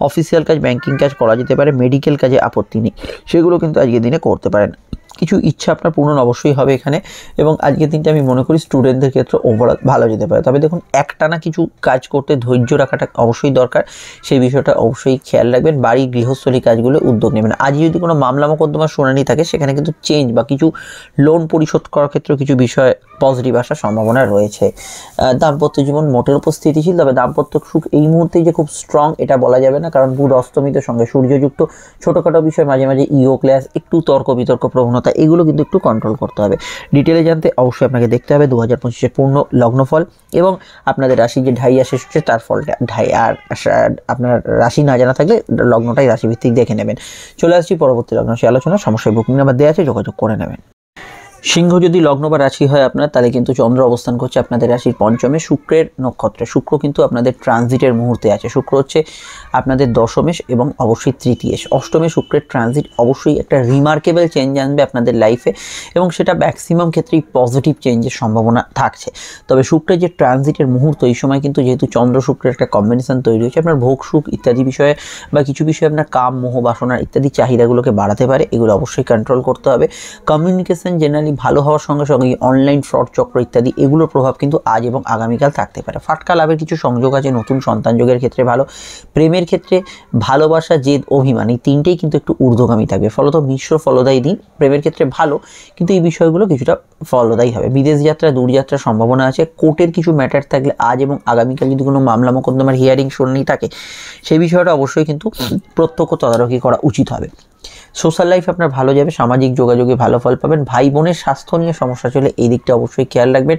অফিসিয়াল কাজ, ব্যাংকিং কাজ করা যেতে পারে। মেডিকেল কাজে আপত্তি নেই, সেগুলো কিন্তু আজকের দিনে করতে পারেন। কিছু ইচ্ছা আপনার পূরণ অবশ্যই হবে এখানে এবং আজকের দিনটা আমি মনে করি স্টুডেন্টদের ক্ষেত্রে ওভারঅল ভালো যেতে পারে। তবে দেখুন, একটানা কিছু কাজ করতে ধৈর্য রাখাটা অবশ্যই দরকার, সেই বিষয়টা অবশ্যই খেয়াল রাখবেন। বাড়ি, গৃহস্থলী কাজগুলো উদ্যোগ নেবেন। আজ যদি কোনো মামলা মোকদ্দমার শুনানি থাকে, সেখানে কিন্তু চেঞ্জ বা কিছু লোন পরিশোধ করার ক্ষেত্রে কিছু বিষয় পজিটিভ আসার সম্ভাবনা রয়েছে। দাম্পত্য জীবন মোটের উপর স্থিতিশীল, তবে দাম্পত্য সুখ এই মুহূর্তেই যে খুব স্ট্রং এটা বলা যাবে না, কারণ বুধ অস্তমিতের সঙ্গে সূর্যযুক্ত। ছোটোখাটো বিষয়, মাঝে মাঝে ইগো ক্লাস, একটু তর্ক বিতর্ক প্রবণতা, এগুলো কিন্তু একটু কন্ট্রোল করতে হবে। ডিটেলে জানতে অবশ্যই আপনাকে দেখতে হবে 2025-এর পূর্ণ লগ্নফল এবং আপনাদের রাশি যে ঢাইয়া শেষ হচ্ছে তার ফলটা আর আপনার রাশি না জানা থাকলে লগ্নটাই রাশিভিত্তিক দেখে নেবেন। চলে আসছি পরবর্তী লগ্ন সে আলোচনা। সমস্যায় বুকিং নাম্বার দেওয়া আছে, যোগাযোগ করে নেবেন। সিংহ যদি লগ্ন বা রাশি হয় আপনার, তাহলে কিন্তু চন্দ্র অবস্থান করছে আপনাদের রাশির পঞ্চমে শুক্রের নক্ষত্রে। শুক্র কিন্তু আপনাদের ট্রানজিটের মুহূর্তে আছে। শুক্র হচ্ছে আপনাদের দশমেশ এবং অবশ্যই তৃতীয়েশ। অষ্টমে শুক্রের ট্রানজিট অবশ্যই একটা রিমার্কেবল চেঞ্জ আনবে আপনাদের লাইফে এবং সেটা ম্যাক্সিমাম ক্ষেত্রেই পজিটিভ চেঞ্জের সম্ভাবনা থাকছে। তবে শুক্রের যে ট্রানজিটের মুহূর্ত, এই সময় কিন্তু যেহেতু চন্দ্র শুক্রের একটা কম্বিনেশন তৈরি হয়েছে, আপনার ভোগ সুখ ইত্যাদি বিষয়ে বা কিছু বিষয়ে আপনার কাম, মোহ, বাসনা ইত্যাদি চাহিদাগুলোকে বাড়াতে পারে, এগুলো অবশ্যই কন্ট্রোল করতে হবে। কমিউনিকেশন জেনারেলি ভালো হওয়ার সঙ্গে সঙ্গে অনলাইন ফ্রড চক্র ইত্যাদি এগুলোর প্রভাব কিন্তু আজ এবং আগামীকাল থাকতে পারে। ফাটকা লাভের কিছু সংযোগ আছে, নতুন সন্তান যোগের ক্ষেত্রে ভালো। প্রেমের ক্ষেত্রে ভালোবাসা, জেদ, অভিমান এই তিনটেই কিন্তু একটু ঊর্ধ্বগামী থাকবে, ফলত মিশ্র ফলদায়ী দিন। প্রেমের ক্ষেত্রে ভালো, কিন্তু এই বিষয়গুলো কিছুটা ফলদায়ী হবে। বিদেশ যাত্রা, দূরযাত্রার সম্ভাবনা আছে। কোর্টের কিছু ম্যাটার থাকলে আজ এবং আগামীকাল যদি কোনো মামলা মোকদ্দমার হিয়ারিং শুনানি থাকে, সেই বিষয়টা অবশ্যই কিন্তু প্রত্যক্ষ তদারকি করা উচিত হবে। সোশ্যাল লাইফ আপনার ভালো যাবে, সামাজিক যোগাযোগে ভালো ফল পাবেন। ভাই বোনের স্বাস্থ্য নিয়ে সমস্যা চলে, এই দিকটা অবশ্যই খেয়াল রাখবেন।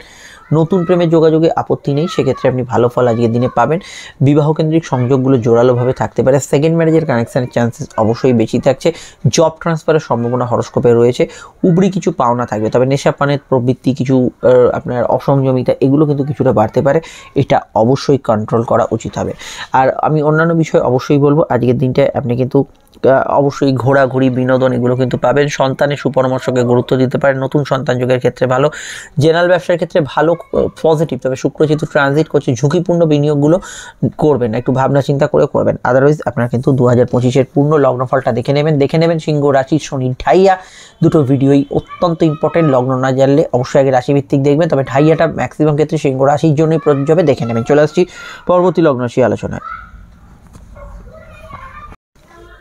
নতুন প্রেমের যোগাযোগে আপত্তি নেই, সেক্ষেত্রে আপনি ভালো ফল আজকের দিনে পাবেন। বিবাহকেন্দ্রিক সংযোগগুলো জোরালোভাবে থাকতে পারে। সেকেন্ড ম্যারেজের কানেকশানের চান্সেস অবশ্যই বেশি থাকছে। জব ট্রান্সফারের সম্ভাবনা হরস্কোপে রয়েছে। উপরি কিছু পাওনা থাকবে, তবে নেশা পানের প্রবৃত্তি, কিছু আপনার অসংযমিতা এগুলো কিন্তু কিছুটা বাড়তে পারে, এটা অবশ্যই কন্ট্রোল করা উচিত হবে। আর আমি অন্যান্য বিষয় অবশ্যই বলবো, আজকের দিনটায় আপনি কিন্তু অবশ্যই ঘোরাঘুরি বিনোদন এগুলো কিন্তু পাবেন। সন্তানের সুপরামর্শকে গুরুত্ব দিতে পারেন, নতুন সন্তান যোগের ক্ষেত্রে ভালো। জেনারেল ব্যবসার ক্ষেত্রে ভালো পজিটিভ, তবে শুক্র যেহেতু ট্রানজিট করছে ঝুঁকিপূর্ণ বিনিয়োগগুলো করবেন না, একটু ভাবনা চিন্তা করে করবেন। আদারওয়াইজ আপনারা কিন্তু 2025-এর পূর্ণ লগ্নফলটা দেখে নেবেন। সিংহ রাশির শনি ঢাইয়া দুটো ভিডিওই অত্যন্ত ইম্পর্টেন্ট, লগ্ন না জানলে অবশ্যই আগে রাশিভিত্তিক দেখবেন, তবে ঢাইয়াটা ম্যাক্সিমাম ক্ষেত্রে সিংহ রাশির জন্যই প্রযোজ্য হবে, দেখে নেবেন। চলে আসছি পরবর্তী লগ্ন রাশি আলোচনায়।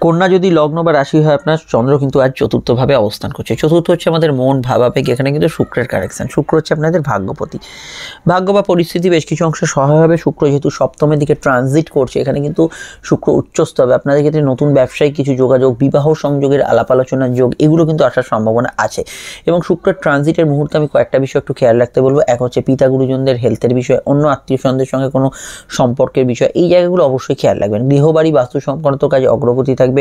কন্যা যদি লগ্ন বা রাশি হয় আপনার, চন্দ্র কিন্তু আজ চতুর্থভাবে অবস্থান করছে। চতুর্থ হচ্ছে আমাদের মন ভাবাবেগ, এখানে কিন্তু শুক্রের কারেকশন। শুক্র হচ্ছে আপনাদের ভাগ্যপতি, ভাগ্য বা পরিস্থিতি বেশ কিছু অংশে সহায় হবে। শুক্র যেহেতু সপ্তমের দিকে ট্রানজিট করছে, এখানে কিন্তু শুক্র উচ্চস্থ হবে। আপনাদের ক্ষেত্রে নতুন ব্যবসায়িক কিছু যোগাযোগ, বিবাহ সংযোগের আলাপ আলোচনার যোগ এগুলো কিন্তু আসার সম্ভাবনা আছে। এবং শুক্রের ট্রানজিটের মুহূর্তে আমি কয়েকটা বিষয় একটু খেয়াল রাখতে বলবো। এক হচ্ছে পিতা গুরুজনদের হেলথের বিষয়, অন্য আত্মীয় স্বজনদের সঙ্গে কোনো সম্পর্কের বিষয়, এই জায়গাগুলো অবশ্যই খেয়াল রাখবেন। গৃহবাড়ি বাস্তু সংক্রান্ত কাজে অগ্রগতি থাকবে।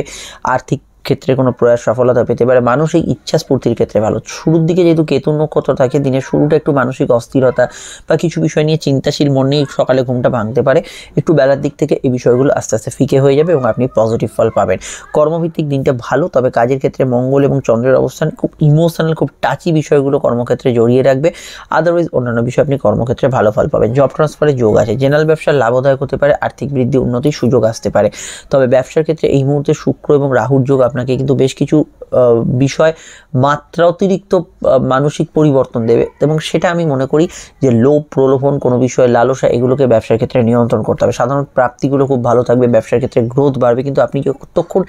আর্থিক ক্ষেত্রে কোনো প্রয়াস সফলতা পেতে পারে। মানসিক ইচ্ছা স্ফূর্তির ক্ষেত্রে ভালো। শুরুর দিকে যেহেতু কেতু নক্ষত্র থাকে, দিনের শুরুটা একটু মানসিক অস্থিরতা বা কিছু বিষয় নিয়ে চিন্তাশীল মন নিয়ে সকালে ঘুমটা ভাঙতে পারে। একটু বেলার দিক থেকে এই বিষয়গুলো আস্তে আস্তে ফিকে হয়ে যাবে এবং আপনি পজিটিভ ফল পাবেন। কর্মভিত্তিক দিনটা ভালো, তবে কাজের ক্ষেত্রে মঙ্গল এবং চন্দ্রের অবস্থান খুব ইমোশনাল, খুব টাচি বিষয়গুলো কর্মক্ষেত্রে জড়িয়ে রাখবে। আদারওয়াইজ অন্যান্য বিষয় আপনি কর্মক্ষেত্রে ভালো ফল পাবেন। জব ট্রান্সফারের যোগ আছে। জেনারেল ব্যবসা লাভদায়ক হতে পারে, আর্থিক বৃদ্ধি উন্নতির সুযোগ আসতে পারে। তবে ব্যবসার ক্ষেত্রে এই মুহূর্তে শুক্র এবং রাহুর যোগ আপনাকে কিন্তু বেশ কিছু বিষয় মাত্রা অতিরিক্ত মানসিক পরিবর্তন দেবে, এবং সেটা আমি মনে করি যে লোভ প্রলোভন, কোনো বিষয়ে লালসা, এগুলোকে ব্যবসার ক্ষেত্রে নিয়ন্ত্রণ করতে হবে। সাধারণ প্রাপ্তিগুলো খুব ভালো থাকবে, ব্যবসার ক্ষেত্রে গ্রোথ বাড়বে, কিন্তু আপনি যতক্ষণ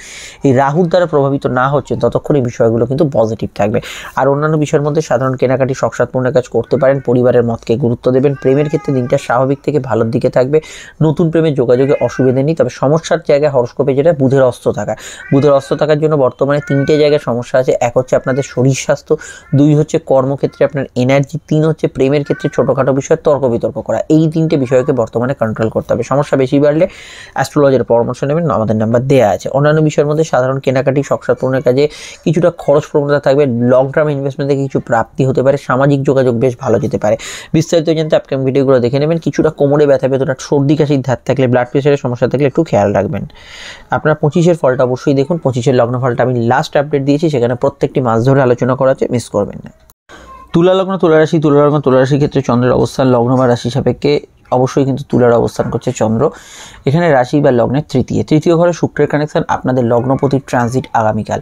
এই রাহুর দ্বারা প্রভাবিত না হচ্ছেন ততক্ষণ এই বিষয়গুলো কিন্তু পজিটিভ থাকবে। আর অন্যান্য বিষয়ের মধ্যে সাধারণ কেনাকাটি, শখসাৎপূর্ণ কাজ করতে পারেন। পরিবারের মতকে গুরুত্ব দেবেন। প্রেমের ক্ষেত্রে দিনটা স্বাভাবিক থেকে ভালোর দিকে থাকবে। নতুন প্রেমের যোগাযোগে অসুবিধা নেই, তবে সমস্যার জায়গায় হরস্কোপে যেটা বুধের অস্ত থাকা, বুধের অস্ত থাকার জন্য বর্তমানে 3টে জায়গায় সমস্যা আছে। এক হচ্ছে আপনাদের শরীর স্বাস্থ্য, 2 হচ্ছে কর্মক্ষেত্রে আপনার এনার্জি, 3 হচ্ছে প্রেমের ক্ষেত্রে ছোটোখাটো বিষয়ে তর্ক বিতর্ক করা। এই 3টে বিষয়কে বর্তমানে কন্ট্রোল করতে হবে। সমস্যা বেশি বাড়লে অ্যাস্ট্রোলজারের পরামর্শ নেবেন, আমাদের নাম্বার দেওয়া আছে। অন্যান্য বিষয়ের মধ্যে সাধারণ কেনাকাটি, শখসাৎপূর্ণের কাজে কিছুটা খরচ প্রবণতা থাকবে। লং টার্ম ইনভেস্টমেন্ট থেকে কিছু প্রাপ্তি হতে পারে। সামাজিক যোগাযোগ বেশ ভালো যেতে পারে। বিস্তারিত জানতে আপকামিং ভিডিওগুলো দেখে নেবেন। কিছুটা কোমরে ব্যথা বেদনা, সর্দি কাশির ধাত থাকলে, ব্লাড প্রেশারের সমস্যা থাকলে একটু খেয়াল রাখবেন। আপনার 25-এর ফলটা অবশ্যই দেখুন। 25-এর লগ্ন ফলটা আমি লাস্ট আপডেট দিয়েছি, সেখানে প্রত্যেকটি মাস ধরে আলোচনা করা আছে, মিস করবেন না। তুলা লগ্ন, তুলা রাশির ক্ষেত্রে চন্দ্রের অবস্থান লগ্ন বা রাশি সাপেক্ষে অবশ্যই কিন্তু তুলার অবস্থান করছে চন্দ্র। এখানে রাশি বা লগ্নের তৃতীয় ঘরে শুক্রের কানেকশন। আপনাদের লগ্নপতির ট্রানজিট আগামীকাল।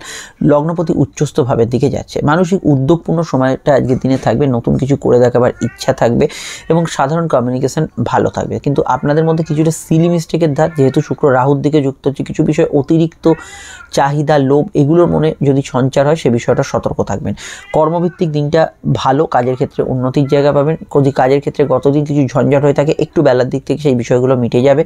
লগ্নপতি উচ্চস্থ ভাবের দিকে যাচ্ছে। মানসিক উদ্যোগপূর্ণ সময়টা আজকের দিনে থাকবে। নতুন কিছু করে দেখাবার ইচ্ছা থাকবে এবং সাধারণ কমিউনিকেশন ভালো থাকবে। কিন্তু আপনাদের মধ্যে কিছুটা সিলি মিস্টেকের ধার, যেহেতু শুক্র রাহুর দিকে যুক্ত হচ্ছে, কিছু বিষয় অতিরিক্ত চাহিদা, লোভ এগুলোর মনে যদি সঞ্চার হয় সে বিষয়টা সতর্ক থাকবেন। কর্মভিত্তিক দিনটা ভালো, কাজের ক্ষেত্রে উন্নতির জায়গা পাবেন। যদি কাজের ক্ষেত্রে গতদিন কিছু ঝঞ্ঝাট হয়ে থাকে, একটু বেলার দিক থেকে সেই বিষয়গুলো মিটে যাবে।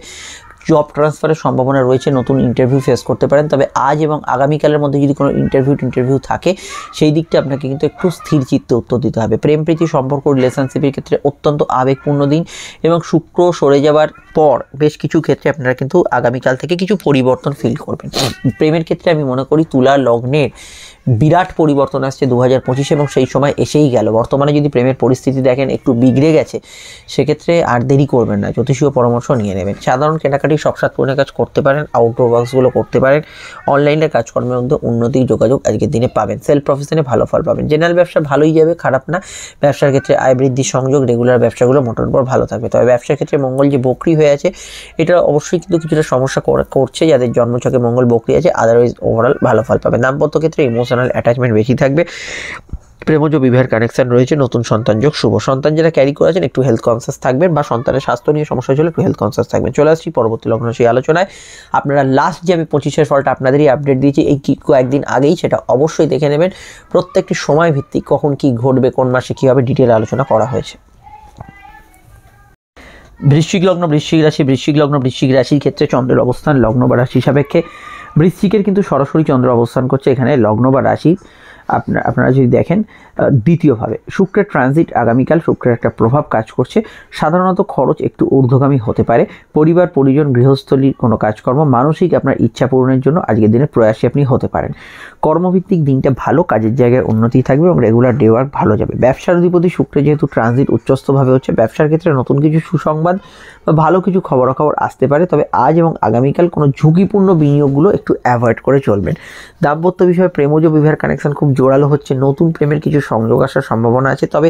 জব ট্রান্সফারের সম্ভাবনা রয়েছে, নতুন ইন্টারভিউ ফেস করতে পারেন। তবে আজ এবং আগামীকালের মধ্যে যদি কোনো ইন্টারভিউ থাকে, সেই দিকটা আপনাকে কিন্তু একটু স্থির চিত্তে উত্তর দিতে হবে। প্রেম প্রীতি সম্পর্ক, রিলেশনশিপের ক্ষেত্রে অত্যন্ত আবেগপূর্ণ দিন, এবং শুক্র সরে যাওয়ার পর বেশ কিছু ক্ষেত্রে আপনারা কিন্তু আগামীকাল থেকে কিছু পরিবর্তন ফিল করবেন। প্রেমের ক্ষেত্রে আমি মনে করি তুলা লগ্নের বিরাট পরিবর্তন আসছে 2025, এবং সেই সময় এসেই গেল। বর্তমানে যদি প্রেমের পরিস্থিতি দেখেন একটু বিগড়ে গেছে, সেক্ষেত্রে আর দেরি করবেন না, জ্যোতিষীয় পরামর্শ নিয়ে নেবেন। সাধারণ কেনাকাটি, শখসাৎপূর্ণের কাজ করতে পারেন। আউটডোর ওয়ার্কসগুলো করতে পারেন। অনলাইনে কাজকর্মের মধ্যে উন্নতি যোগাযোগ আজকের দিনে পাবেন। সেলফ প্রফেশনে ভালো ফল পাবেন। জেনারেল ব্যবসা ভালোই যাবে, খারাপ না। ব্যবসার ক্ষেত্রে আয় বৃদ্ধির সংযোগ, রেগুলার ব্যবসাগুলো মোটার উপর ভালো থাকবে। তবে ব্যবসার ক্ষেত্রে মঙ্গল যে বকরি হয়ে আছে, এটা অবশ্যই কিন্তু কিছুটা সমস্যা করছে যাদের জন্মছকে মঙ্গল বকরি আছে। আদারওয়াইজ ওভারঅল ভালো ফল পাবে। দাম্পত্য ক্ষেত্রে ইমোশনাল অ্যাটাচমেন্ট বেশি থাকবে। প্রেমজ বিবাহের কানেকশন রয়েছে। নতুন সন্তান যোগ শুভ। সন্তান যারা ক্যারি করেছেন একটু হেলথ কনসিয়াস থাকবেন, বা সন্তানের স্বাস্থ্য নিয়ে সমস্যা হলে একটু হেলথ কনসিয়াস থাকবেন। চলে আসছি পরবর্তী লগ্ন সেই আলোচনায়। আপনারা লাস্ট যে আমি 25-এর ফলটা আপনাদেরই আপডেট দিয়েছি এই কয়েকদিন আগেই, সেটা অবশ্যই দেখে নেবেন। প্রত্যেকটি সময় ভিত্তিক কখন কি ঘটবে, কোন মাসে কী হবে, ডিটেল আলোচনা করা হয়েছে। বৃশ্চিক লগ্ন, বৃশ্চিক রাশির ক্ষেত্রে চন্দ্রের অবস্থান লগ্ন বা রাশি সাপেক্ষে। বৃশ্চিকের কিন্তু সরাসরি চন্দ্র অবস্থান করছে এখানে লগ্ন বা রাশি। আপনারা যদি দেখেন দ্বিতীয়ভাবে শুক্রের ট্রানজিট আগামীকাল শুক্রের একটা প্রভাব কাজ করছে, সাধারণত খরচ একটু ঊর্ধ্বগামী হতে পারে। পরিবার পরিজন গৃহস্থলীর কোনো কাজকর্ম মানসিক আপনার ইচ্ছা পূরণের জন্য আজকের দিনে প্রয়াসী আপনি হতে পারেন। কর্মভিত্তিক দিনটা ভালো, কাজের জায়গায় উন্নতি থাকবে এবং রেগুলার ডে ওয়ার্ক ভালো যাবে। ব্যবসার অধিপতি শুক্রে যেহেতু ট্রানজিট উচ্চস্থভাবে হচ্ছে, ব্যবসার ক্ষেত্রে নতুন কিছু সুসংবাদ বা ভালো কিছু খবরাখবর আসতে পারে, তবে আজ এবং আগামীকাল কোনো ঝুঁকিপূর্ণ বিনিয়োগগুলো একটু অ্যাভয়েড করে চলবেন। দাম্পত্য বিষয়ে প্রেমজ বিবাহের কানেকশন খুব জোরালো হচ্ছে, নতুন প্রেমের কিছু সংযোগ আসার সম্ভাবনা আছে। তবে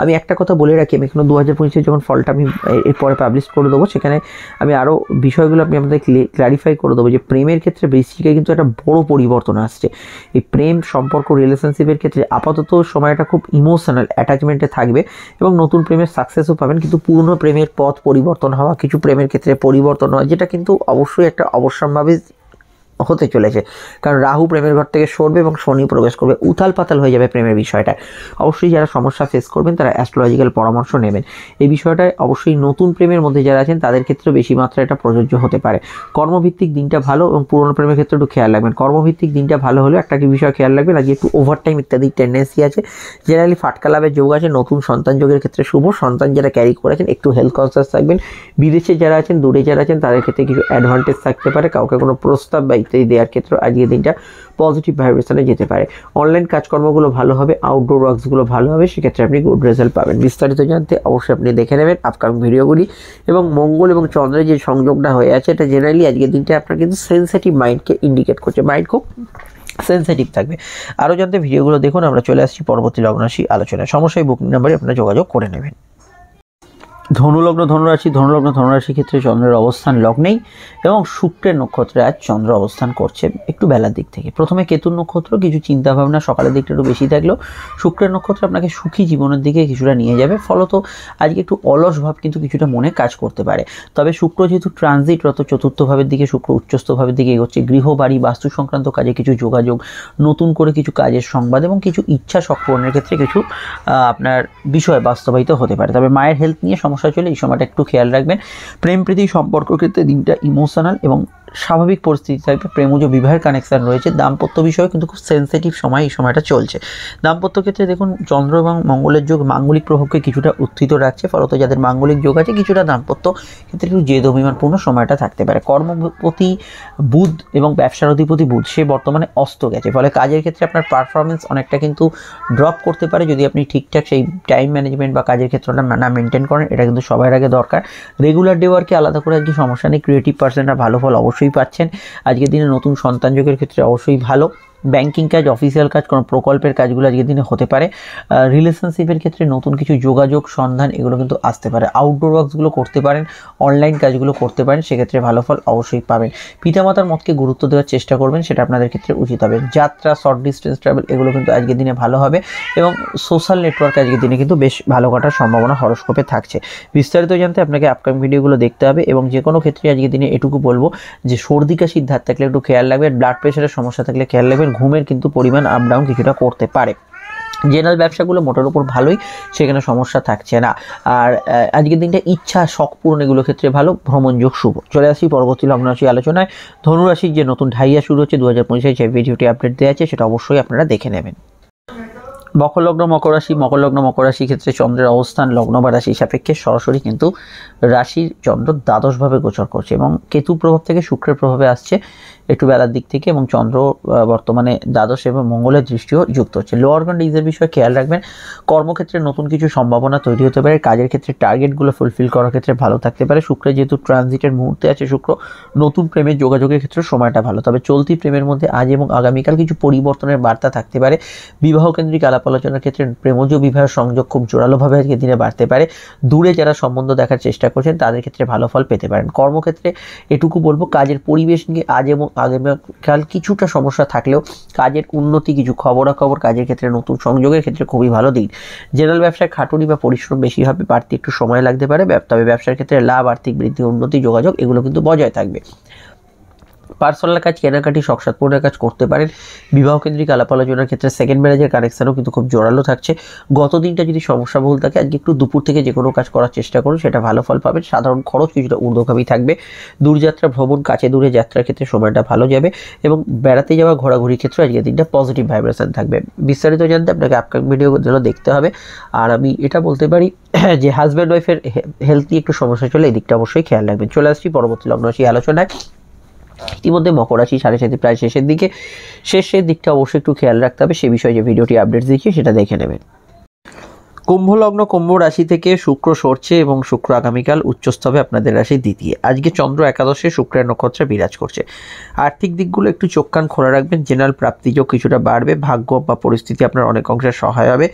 আমি একটা কথা বলে রাখি, আমি এখনো 2025 যখন ফলটা আমি এরপরে পাবলিশ করে দেবো, সেখানে আমি আরও বিষয়গুলো আমি আপনাদের ক্লারিফাই করে দেবো যে প্রেমের ক্ষেত্রে বৃশ্চিকে কিন্তু একটা বড় পরিবর্তন আসছে। এই প্রেম সম্পর্ক রিলেশনশিপের ক্ষেত্রে আপাতত সময়টা খুব ইমোশনাল অ্যাটাচমেন্টে থাকবে এবং নতুন প্রেমের সাকসেসও পাবেন, কিন্তু পুরনো প্রেমের পথ পরিবর্তন হওয়া, কিছু প্রেমের ক্ষেত্রে পরিবর্তন হওয়া, যেটা কিন্তু অবশ্যই একটা অবশ্যম্ভাবী হতে চলেছে, কারণ রাহু প্রেমের ঘর থেকে সরবে এবং শনি প্রবেশ করবে, উথাল পাতাল হয়ে যাবে প্রেমের বিষয়টা। অবশ্যই যারা সমস্যা ফেস করবেন তারা অ্যাস্ট্রোলজিক্যাল পরামর্শ নেবেন। এই বিষয়টায় অবশ্যই নতুন প্রেমের মধ্যে যারা আছেন তাদের ক্ষেত্রে বেশি মাত্রায় এটা প্রযোজ্য হতে পারে। কর্মভিত্তিক দিনটা ভালো এবং পুরনো প্রেমের ক্ষেত্রে একটু খেয়াল রাখবেন। কর্মভিত্তিক দিনটা ভালো হলেও একটা কি বিষয় খেয়াল রাখবেন, আজকে একটু ওভারটাইম ইত্যাদি টেন্ডেন্সি আছে। জেনারেলি ফাটকা লাভের যোগ আছে, নতুন সন্তান যোগের ক্ষেত্রে শুভ। সন্তান যারা ক্যারি করেছেন একটু হেলথ কনসিয়াস থাকবেন। বিদেশে যারা আছেন, দূরে যারা আছেন তাদের ক্ষেত্রে কিছু অ্যাডভান্টেজ থাকতে পারে, কাউকে কোনো প্রস্তাব বা ইত্যাদি দেওয়ার ক্ষেত্রে আজকের দিনটা পজিটিভ ভাইব্রেশনে যেতে পারে। অনলাইন কাজকর্মগুলো ভালো হবে, আউটডোর ওয়ার্কসগুলো ভালো হবে, সেক্ষেত্রে আপনি গুড রেজাল্ট পাবেন। বিস্তারিত জানতে অবশ্যই আপনি দেখে নেবেন আপকামিং ভিডিওগুলি। এবং মঙ্গল এবং চন্দ্রের যে সংযোগটা হয়ে আছে, এটা জেনারেলি আজকের দিনটা আপনার কিন্তু সেন্সিটিভ মাইন্ডকে ইন্ডিকেট করছে, মাইন্ড খুব সেন্সিটিভ থাকবে। আরও জানতে ভিডিওগুলো দেখুন। আমরা চলে আসছি পরবর্তী লগ্নরাশি আলোচনায়। সমস্যায় বুকিং নাম্বারে আপনারা যোগাযোগ করে নেবেন। ধনুলগ্ন ধনুরাশি, ধনুরাশির ক্ষেত্রে চন্দ্রের অবস্থান লগ্নেই এবং শুক্রের নক্ষত্রে আজ চন্দ্র অবস্থান করছে একটু বেলার দিক থেকে। প্রথমে কেতুর নক্ষত্র, কিছু চিন্তাভাবনা সকালের দিকটা একটু বেশি থাকলেও শুক্রের নক্ষত্র আপনাকে সুখী জীবনের দিকে কিছুটা নিয়ে যাবে। ফলত আজকে একটু অলস ভাব কিন্তু কিছুটা মনে কাজ করতে পারে। তবে শুক্র যেহেতু ট্রানজিটরত, চতুর্থ ভাবের দিকে শুক্র উচ্চস্থ ভাবের দিকে এগোচ্ছে, গৃহ বাড়ি বাস্তু সংক্রান্ত কাজে কিছু যোগাযোগ, নতুন করে কিছু কাজের সংবাদ এবং কিছু ইচ্ছা শখ পূরণের ক্ষেত্রে কিছু আপনার বিষয় বাস্তবায়িত হতে পারে। তবে মায়ের হেলথ নিয়ে সমস্যা চলে, এই সময়টা একটু খেয়াল রাখবেন। প্রেম প্রীতি সম্পর্ক ক্ষেত্রে দিনটা ইমোশনাল এবং স্বাভাবিক পরিস্থিতি থাকবে। প্রেমজ বিবাহের কানেকশন রয়েছে। দাম্পত্য বিষয়ে কিন্তু খুব সেন্সিটিভ সময় এই সময়টা চলছে। দাম্পত্য ক্ষেত্রে দেখুন চন্দ্র এবং মঙ্গলের যোগ মাঙ্গলিক প্রভাবকে কিছুটা উত্থিত রাখছে, ফলত যাদের মাঙ্গলিক যোগ আছে কিছুটা দাম্পত্য ক্ষেত্রে একটু জেদ অভিমানপূর্ণ সময়টা থাকতে পারে। কর্মপতি বুধ এবং ব্যবসার অধিপতি বুধ সে বর্তমানে অস্ত গেছে, ফলে কাজের ক্ষেত্রে আপনার পারফরমেন্স অনেকটা কিন্তু ড্রপ করতে পারে যদি আপনি ঠিকঠাক সেই টাইম ম্যানেজমেন্ট বা কাজের ক্ষেত্রটা না মেনটেন করেন। এটা কিন্তু সবার আগে দরকার। রেগুলার ডে ওয়ার্কে আলাদা করে আজকে সমস্যা নেই, ক্রিয়েটিভ পার্সনরা ভালো ফল অবশ্যই পাচ্ছেন। আজকের দিনে নতুন সন্তান যোগের ক্ষেত্রে অবশ্যই ভালো। ব্যাংকিং কাজ, অফিসিয়াল কাজ, কোনো প্রকল্পের কাজগুলো আজকের দিনে হতে পারে। রিলেশনশিপের ক্ষেত্রে নতুন কিছু যোগাযোগ সন্ধান এগুলো কিন্তু আসতে পারে। আউটডোর ওয়ার্কসগুলো করতে পারেন, অনলাইন কাজগুলো করতে পারেন, সেক্ষেত্রে ভালো ফল অবশ্যই পাবেন। পিতামাতার মতকে গুরুত্ব দেওয়ার চেষ্টা করবেন, সেটা আপনাদের ক্ষেত্রে উচিত হবে। যাত্রা, শর্ট ডিস্টেন্স ট্রাভেল এগুলো কিন্তু আজকের দিনে ভালো হবে এবং সোশ্যাল নেটওয়ার্ক আজকের দিনে কিন্তু বেশ ভালো কাটার সম্ভাবনা হরস্কোপে থাকছে। বিস্তারিত জানতে আপনাকে আপকামিং ভিডিওগুলো দেখতে হবে এবং যে কোনো ক্ষেত্রে আজকের দিনে এটুকু বলবো যে সর্দি কাশির ধার থাকলে একটু খেয়াল রাখবেন, ব্লাড প্রেশারের সমস্যা থাকলে খেয়াল রাখবেন, ঘুমের কিন্তু পরিমাণ আপ ডাউন কিছুটা করতে পারে। জেনারেল ব্যবসাগুলো মোটের উপর ভালোই, সেখানে সমস্যা থাকছে না। আর আজকের দিনটা ইচ্ছা শখ পূরণ এগুলো ক্ষেত্রে ভালো, ভ্রমণ যোগ শুভ। চলে আসি পরবর্তী লগ্নরাশি আলোচনায়। ধনুরাশির যে নতুন ঢাইয়া শুরু হচ্ছে 2025 যে ভিডিওটি আপডেট দেওয়া আছে সেটা অবশ্যই আপনারা দেখে নেবেন। মকরলগ্ন মকর রাশির ক্ষেত্রে চন্দ্রের অবস্থান লগ্ন বা রাশি সাপেক্ষে সরাসরি কিন্তু রাশির চন্দ্র দ্বাদশভাবে গোচর করছে এবং কেতু প্রভাব থেকে শুক্রের প্রভাবে আসছে একটু বেলার দিক থেকে এবং চন্দ্র বর্তমানে দ্বাদশ এবং মঙ্গলের দৃষ্টিও যুক্ত হচ্ছে। লোয়ার কন্ডিজের বিষয়ে খেয়াল রাখবেন। কর্মক্ষেত্রে নতুন কিছু সম্ভাবনা তৈরি হতে পারে, কাজের ক্ষেত্রে টার্গেটগুলো ফুলফিল করার ক্ষেত্রে ভালো থাকতে পারে। শুক্রের যেহেতু ট্রানজিটের মুহূর্তে আছে শুক্র, নতুন প্রেমের যোগাযোগের ক্ষেত্রে সময়টা ভালো। তবে চলতি প্রেমের মধ্যে আজ এবং আগামীকাল কিছু পরিবর্তনের বার্তা থাকতে পারে। বিবাহ কেন্দ্রিক আলাপ আলোচনার ক্ষেত্রে প্রেমজ বিবাহের সংযোগ খুব জোরালোভাবে আজকের দিনে বাড়তে পারে। দূরে যারা সম্বন্ধ দেখার চেষ্টা করছেন তাদের ক্ষেত্রে ভালো ফল পেতে পারেন। কর্মক্ষেত্রে এটুকু বলবো, কাজের পরিবেশ নিয়ে আজ এবং আগামীকাল কিছুটা সমস্যা থাকলেও কাজের উন্নতি, কিছু খবরাখবর, কাজের ক্ষেত্রে নতুন সংযোগের ক্ষেত্রে খুবই ভালো দিন। জেনারেল ব্যবসায় খাটুনি বা পরিশ্রম বেশি হবে, বাড়তি একটু সময় লাগতে পারে, তবে ব্যবসার ক্ষেত্রে লাভ, আর্থিক বৃদ্ধি, উন্নতি, যোগাযোগ এগুলো কিন্তু বজায় থাকবে। পার্সোনাল কাজ, কেনাকাটি, শখ সাত পূরণের কাজ করতে পারেন। বিবাহ কেন্দ্রিক আলাপ আলোচনার ক্ষেত্রে সেকেন্ড ম্যারেজের কানেকশনও কিন্তু খুব জোরালো থাকছে। গত দিনটা যদি সমস্যাবহুল থাকে, আজকে একটু দুপুর থেকে যে কোনো কাজ করার চেষ্টা করুন, সেটা ভালো ফল পাবেন। সাধারণ খরচ কিছুটা ঊর্ধ্বগামী থাকবে। দূরযাত্রা, ভ্রমণ, কাছে দূরে যাত্রার ক্ষেত্রে সময়টা ভালো যাবে এবং বেড়াতে যাওয়া, ঘোরাঘুরির ক্ষেত্রে আজকের দিনটা পজিটিভ ভাইব্রেশন থাকবে। বিস্তারিত জানতে আপনাকে আপকামিং ভিডিওগুলো দেখতে হবে। আর আমি এটা বলতে পারি যে হাজব্যান্ড ওয়াইফের হেলথ নিয়ে একটু সমস্যা চলে, এই দিকটা অবশ্যই খেয়াল রাখবেন। চলে আসছি পরবর্তী লগ্ন রাশি আলোচনায়। ইতিমধ্যে মকর রাশি 7.5 প্রায় শেষের দিকে, শেষের দিকটা অবশ্যই একটু খেয়াল রাখতে হবে। সে বিষয়ে যে ভিডিওটি আপডেট দিচ্ছি সেটা দেখে নেবেন। কুম্ভ লগ্ন, কুম্ভ রাশি থেকে শুক্র সরছে এবং শুক্র আগামীকাল উচ্চস্থ হবে আপনাদের রাশির দ্বিতীয়। আজকে চন্দ্র একাদশে শুক্রের নক্ষত্রে বিরাজ করছে। আর্থিক দিকগুলো একটু চোখ কান খোলা রাখবেন। জেনারেল প্রাপ্তিযোগ কিছুটা বাড়বে। ভাগ্য বা পরিস্থিতি আপনার অনেক অংশে সহায় হবে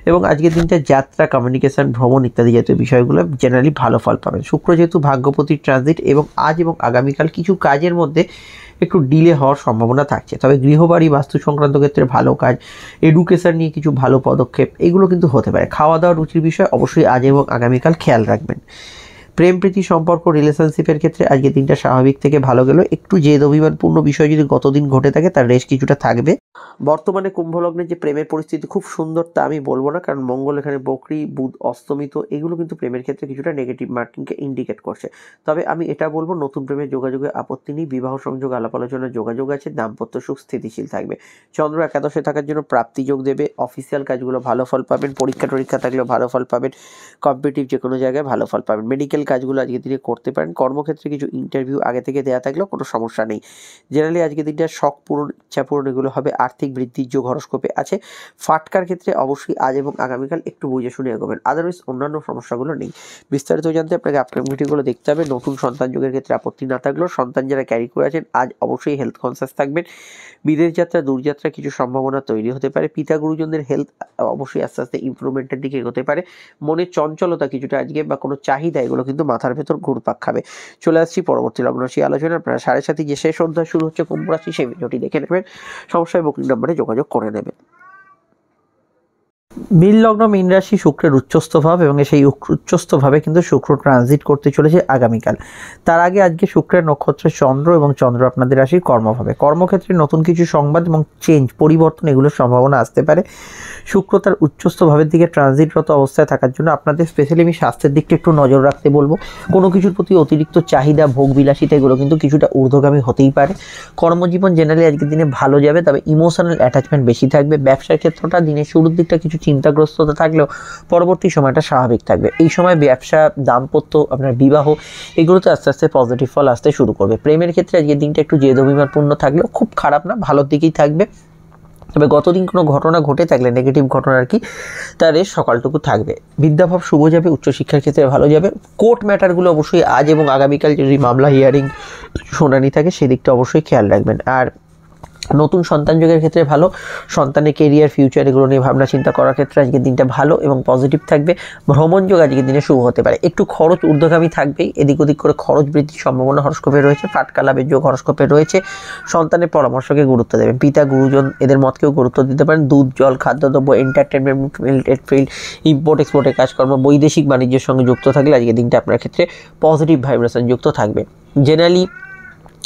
এবং আজকের দিনটা যাত্রা, কমিউনিকেশন, ভ্রমণ ইত্যাদি জাতীয় বিষয়গুলো জেনারেলি ভালো ফল পাবেন। শুক্র যেহেতু ভাগ্যপতির ট্রানজিট এবং আজ এবং আগামীকাল কিছু কাজের মধ্যে একটু ডিলে হওয়ার সম্ভাবনা থাকছে, তবে গৃহবাড়ি, বাস্তু সংক্রান্ত ক্ষেত্রে ভালো কাজ, এডুকেশন নিয়ে কিছু ভালো পদক্ষেপ এগুলো কিন্তু হতে পারে। খাওয়া দাওয়া, রুচির বিষয় অবশ্যই আজ এবং আগামীকাল খেয়াল রাখবেন। প্রেম প্রীতি সম্পর্ক, রিলেশনশিপের ক্ষেত্রে আজকে দিনটা স্বাভাবিক থেকে ভালো গেল। একটু জেদ অভিমানপূর্ণ বিষয় যদি গতদিন ঘটে থাকে তার রেশ কিছুটা থাকবে। বর্তমানে কুম্ভলগ্নের যে প্রেমের পরিস্থিতি খুব সুন্দর তা আমি বলবো না, কারণ মঙ্গল এখানে বকরি, বুধ অস্তমিত, এগুলো কিন্তু প্রেমের ক্ষেত্রে কিছুটা নেগেটিভ মার্কিংকে ইন্ডিকেট করছে। তবে আমি এটা বলবো, নতুন প্রেমের যোগাযোগে আপত্তি নেই। বিবাহ সংযোগ, আলাপ আলোচনার যোগাযোগ আছে। দাম্পত্য সুখ স্থিতিশীল থাকবে। চন্দ্র একাদশে থাকার জন্য প্রাপ্তি যোগ দেবে। অফিসিয়াল কাজগুলো ভালো ফল পাবেন। পরীক্ষা থাকলেও ভালো ফল পাবেন। কম্পিটিটিভ যে কোনো জায়গায় ভালো ফল পাবেন। মেডিকেল কাজগুলো আজকে দিনে করতে পারেন। কর্মক্ষেত্রে কিছু ইন্টারভিউ আগে থেকে দেওয়া থাকলেও কোনো সমস্যা নেই। জেনারেলি আজকে দিনটা শখ পূরণ, ইচ্ছা পূরণ এগুলো হবে। আর্থিক বৃদ্ধির যোগ হরস্কোপে আছে। ফাটকার ক্ষেত্রে অবশ্যই আজ এবং আগামীকাল একটু বুঝে শুনে এগোবেন। আদারওয়াইজ অন্যান্য সমস্যাগুলো নেই। বিস্তারিত জানতে আপনাকে আপকামিং ভিডিওগুলো দেখতে হবে। নতুন সন্তান যোগের ক্ষেত্রে আপত্তি না থাকলেও সন্তান যারা ক্যারি করে আছেন আজ অবশ্যই হেলথ কনসিয়াস থাকবেন। বিদেশ যাত্রা, দূরযাত্রা কিছু সম্ভাবনা তৈরি হতে পারে। পিতা গুরুজনদের হেলথ অবশ্যই আস্তে আস্তে ইমপ্রুভমেন্টের দিকে এগোতে পারে। মনের চঞ্চলতা কিছুটা আজকে বা কোনো চাহিদা এগুলো কিন্তু মাথার ভেতর ঘুরপাক খাবে। চলে আসছি পরবর্তী লগ্ন রাশি আলোচনা। আপনারা 7:30 যে শেষ অধ্যায় শুরু হচ্ছে কুম্ভ রাশি, সেই ভিডিওটি দেখে নেবেন। সমস্যায় বুকিং নাম্বারে যোগাযোগ করে নেবেন। মীন লগ্ন, মীন রাশি, শুক্রের উচ্চস্থ ভাব এবং সেই উচ্চস্থ ভাবে কিন্তু শুক্র ট্রানজিট করতে চলেছে আগামীকাল। তার আগে আজকে শুক্রের নক্ষত্রে চন্দ্র এবং চন্দ্র আপনাদের রাশির কর্মভাবে। কর্মক্ষেত্রে নতুন কিছু সংবাদ এবং চেঞ্জ, পরিবর্তন এগুলোর সম্ভাবনা আসতে পারে। শুক্র তার উচ্চস্থ ভাবের দিকে ট্রানজিটরত অবস্থায় থাকার জন্য আপনাদের স্পেশালি আমি স্বাস্থ্যের দিকটা একটু নজর রাখতে বলবো। কোনো কিছুর প্রতি অতিরিক্ত চাহিদা, ভোগ বিলাসিতা এগুলো কিন্তু কিছুটা ঊর্ধ্বগামী হতেই পারে। কর্মজীবন জেনারেলি আজকের দিনে ভালো যাবে, তবে ইমোশনাল অ্যাটাচমেন্ট বেশি থাকবে। ব্যবসার ক্ষেত্রটা দিনের শুরুর দিকটা কিছু চিন্তাগ্রস্ততা থাকলেও পরবর্তী সময়টা স্বাভাবিক থাকবে। এই সময় ব্যবসা, দাম্পত্য, আপনার বিবাহ এগুলোতে আস্তে আস্তে পজিটিভ ফল আসতে শুরু করবে। প্রেমের ক্ষেত্রে আজকের দিনটা একটু জেদ অভিমানপূর্ণ থাকলেও খুব খারাপ না, ভালোর দিকেই থাকবে। তবে গতদিন কোনো ঘটনা ঘটে থাকলে, নেগেটিভ ঘটনা আর কি, তার রেশ সকালটুকু থাকবে। বিদ্যাভাব শুভ যাবে। উচ্চশিক্ষার ক্ষেত্রে ভালো যাবে। কোর্ট ম্যাটারগুলো অবশ্যই আজ এবং আগামীকাল যদি মামলা, হিয়ারিং, শুনানি থাকে সেদিকটা অবশ্যই খেয়াল রাখবেন। আর নতুন সন্তান যোগের ক্ষেত্রে ভালো। সন্তানের কেরিয়ার, ফিউচার এগুলো নিয়ে ভাবনা চিন্তা করার ক্ষেত্রে আজকের দিনটা ভালো এবং পজিটিভ থাকবে। ভ্রমণ যোগ আজকের দিনে শুভ হতে পারে। একটু খরচ ঊর্ধ্বগামী থাকবেই, এদিক ওদিক করে খরচ বৃদ্ধির সম্ভাবনা হরস্কোপে রয়েছে। ফাটকা লাভের যোগ হরস্কোপে রয়েছে। সন্তানের পরামর্শকে গুরুত্ব দেবেন। পিতা গুরুজন এদের মতকেও গুরুত্ব দিতে পারেন। দুধ, জল, খাদ্যদ্রব্য, এন্টারটেনমেন্ট ফিল্ড, ইম্পোর্ট এক্সপোর্টের কাজকর্ম, বৈদেশিক বাণিজ্যের সঙ্গে যুক্ত থাকলে আজকের দিনটা আপনার ক্ষেত্রে পজিটিভ ভাইব্রেশন যুক্ত থাকবে। জেনারেলি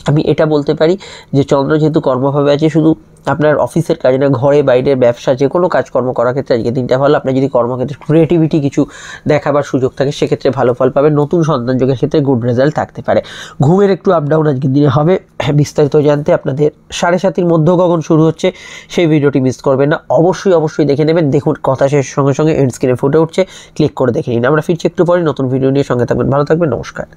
আমি এটা বলতে পারি যে চন্দ্র যেহেতু কর্মভাবে আছে, শুধু আপনার অফিসের কাজ না, ঘরে বাইরের ব্যবসা যে কোনো কাজকর্ম করার ক্ষেত্রে আজকে দিনটা ভালো। আপনার যদি কর্মক্ষেত্রে ক্রিয়েটিভিটি কিছু দেখাবার সুযোগ থাকে সেক্ষেত্রে ভালো ফল পাবেন। নতুন সন্তান যোগের ক্ষেত্রে গুড রেজাল্ট থাকতে পারে। ঘুমের একটু আপ ডাউন আজকের দিনে হবে। বিস্তারিত জানতে আপনাদের 7:30 মধ্য গগন শুরু হচ্ছে, সেই ভিডিওটি মিস করবেন না। অবশ্যই দেখে নেবেন। দেখুন কথা শেষের সঙ্গে সঙ্গে এন্ড স্ক্রিনে ফুটে উঠছে, ক্লিক করে দেখে নিন। আমরা ফিরছি একটু পরে নতুন ভিডিও নিয়ে। সঙ্গে থাকবেন, ভালো থাকবেন, নমস্কার।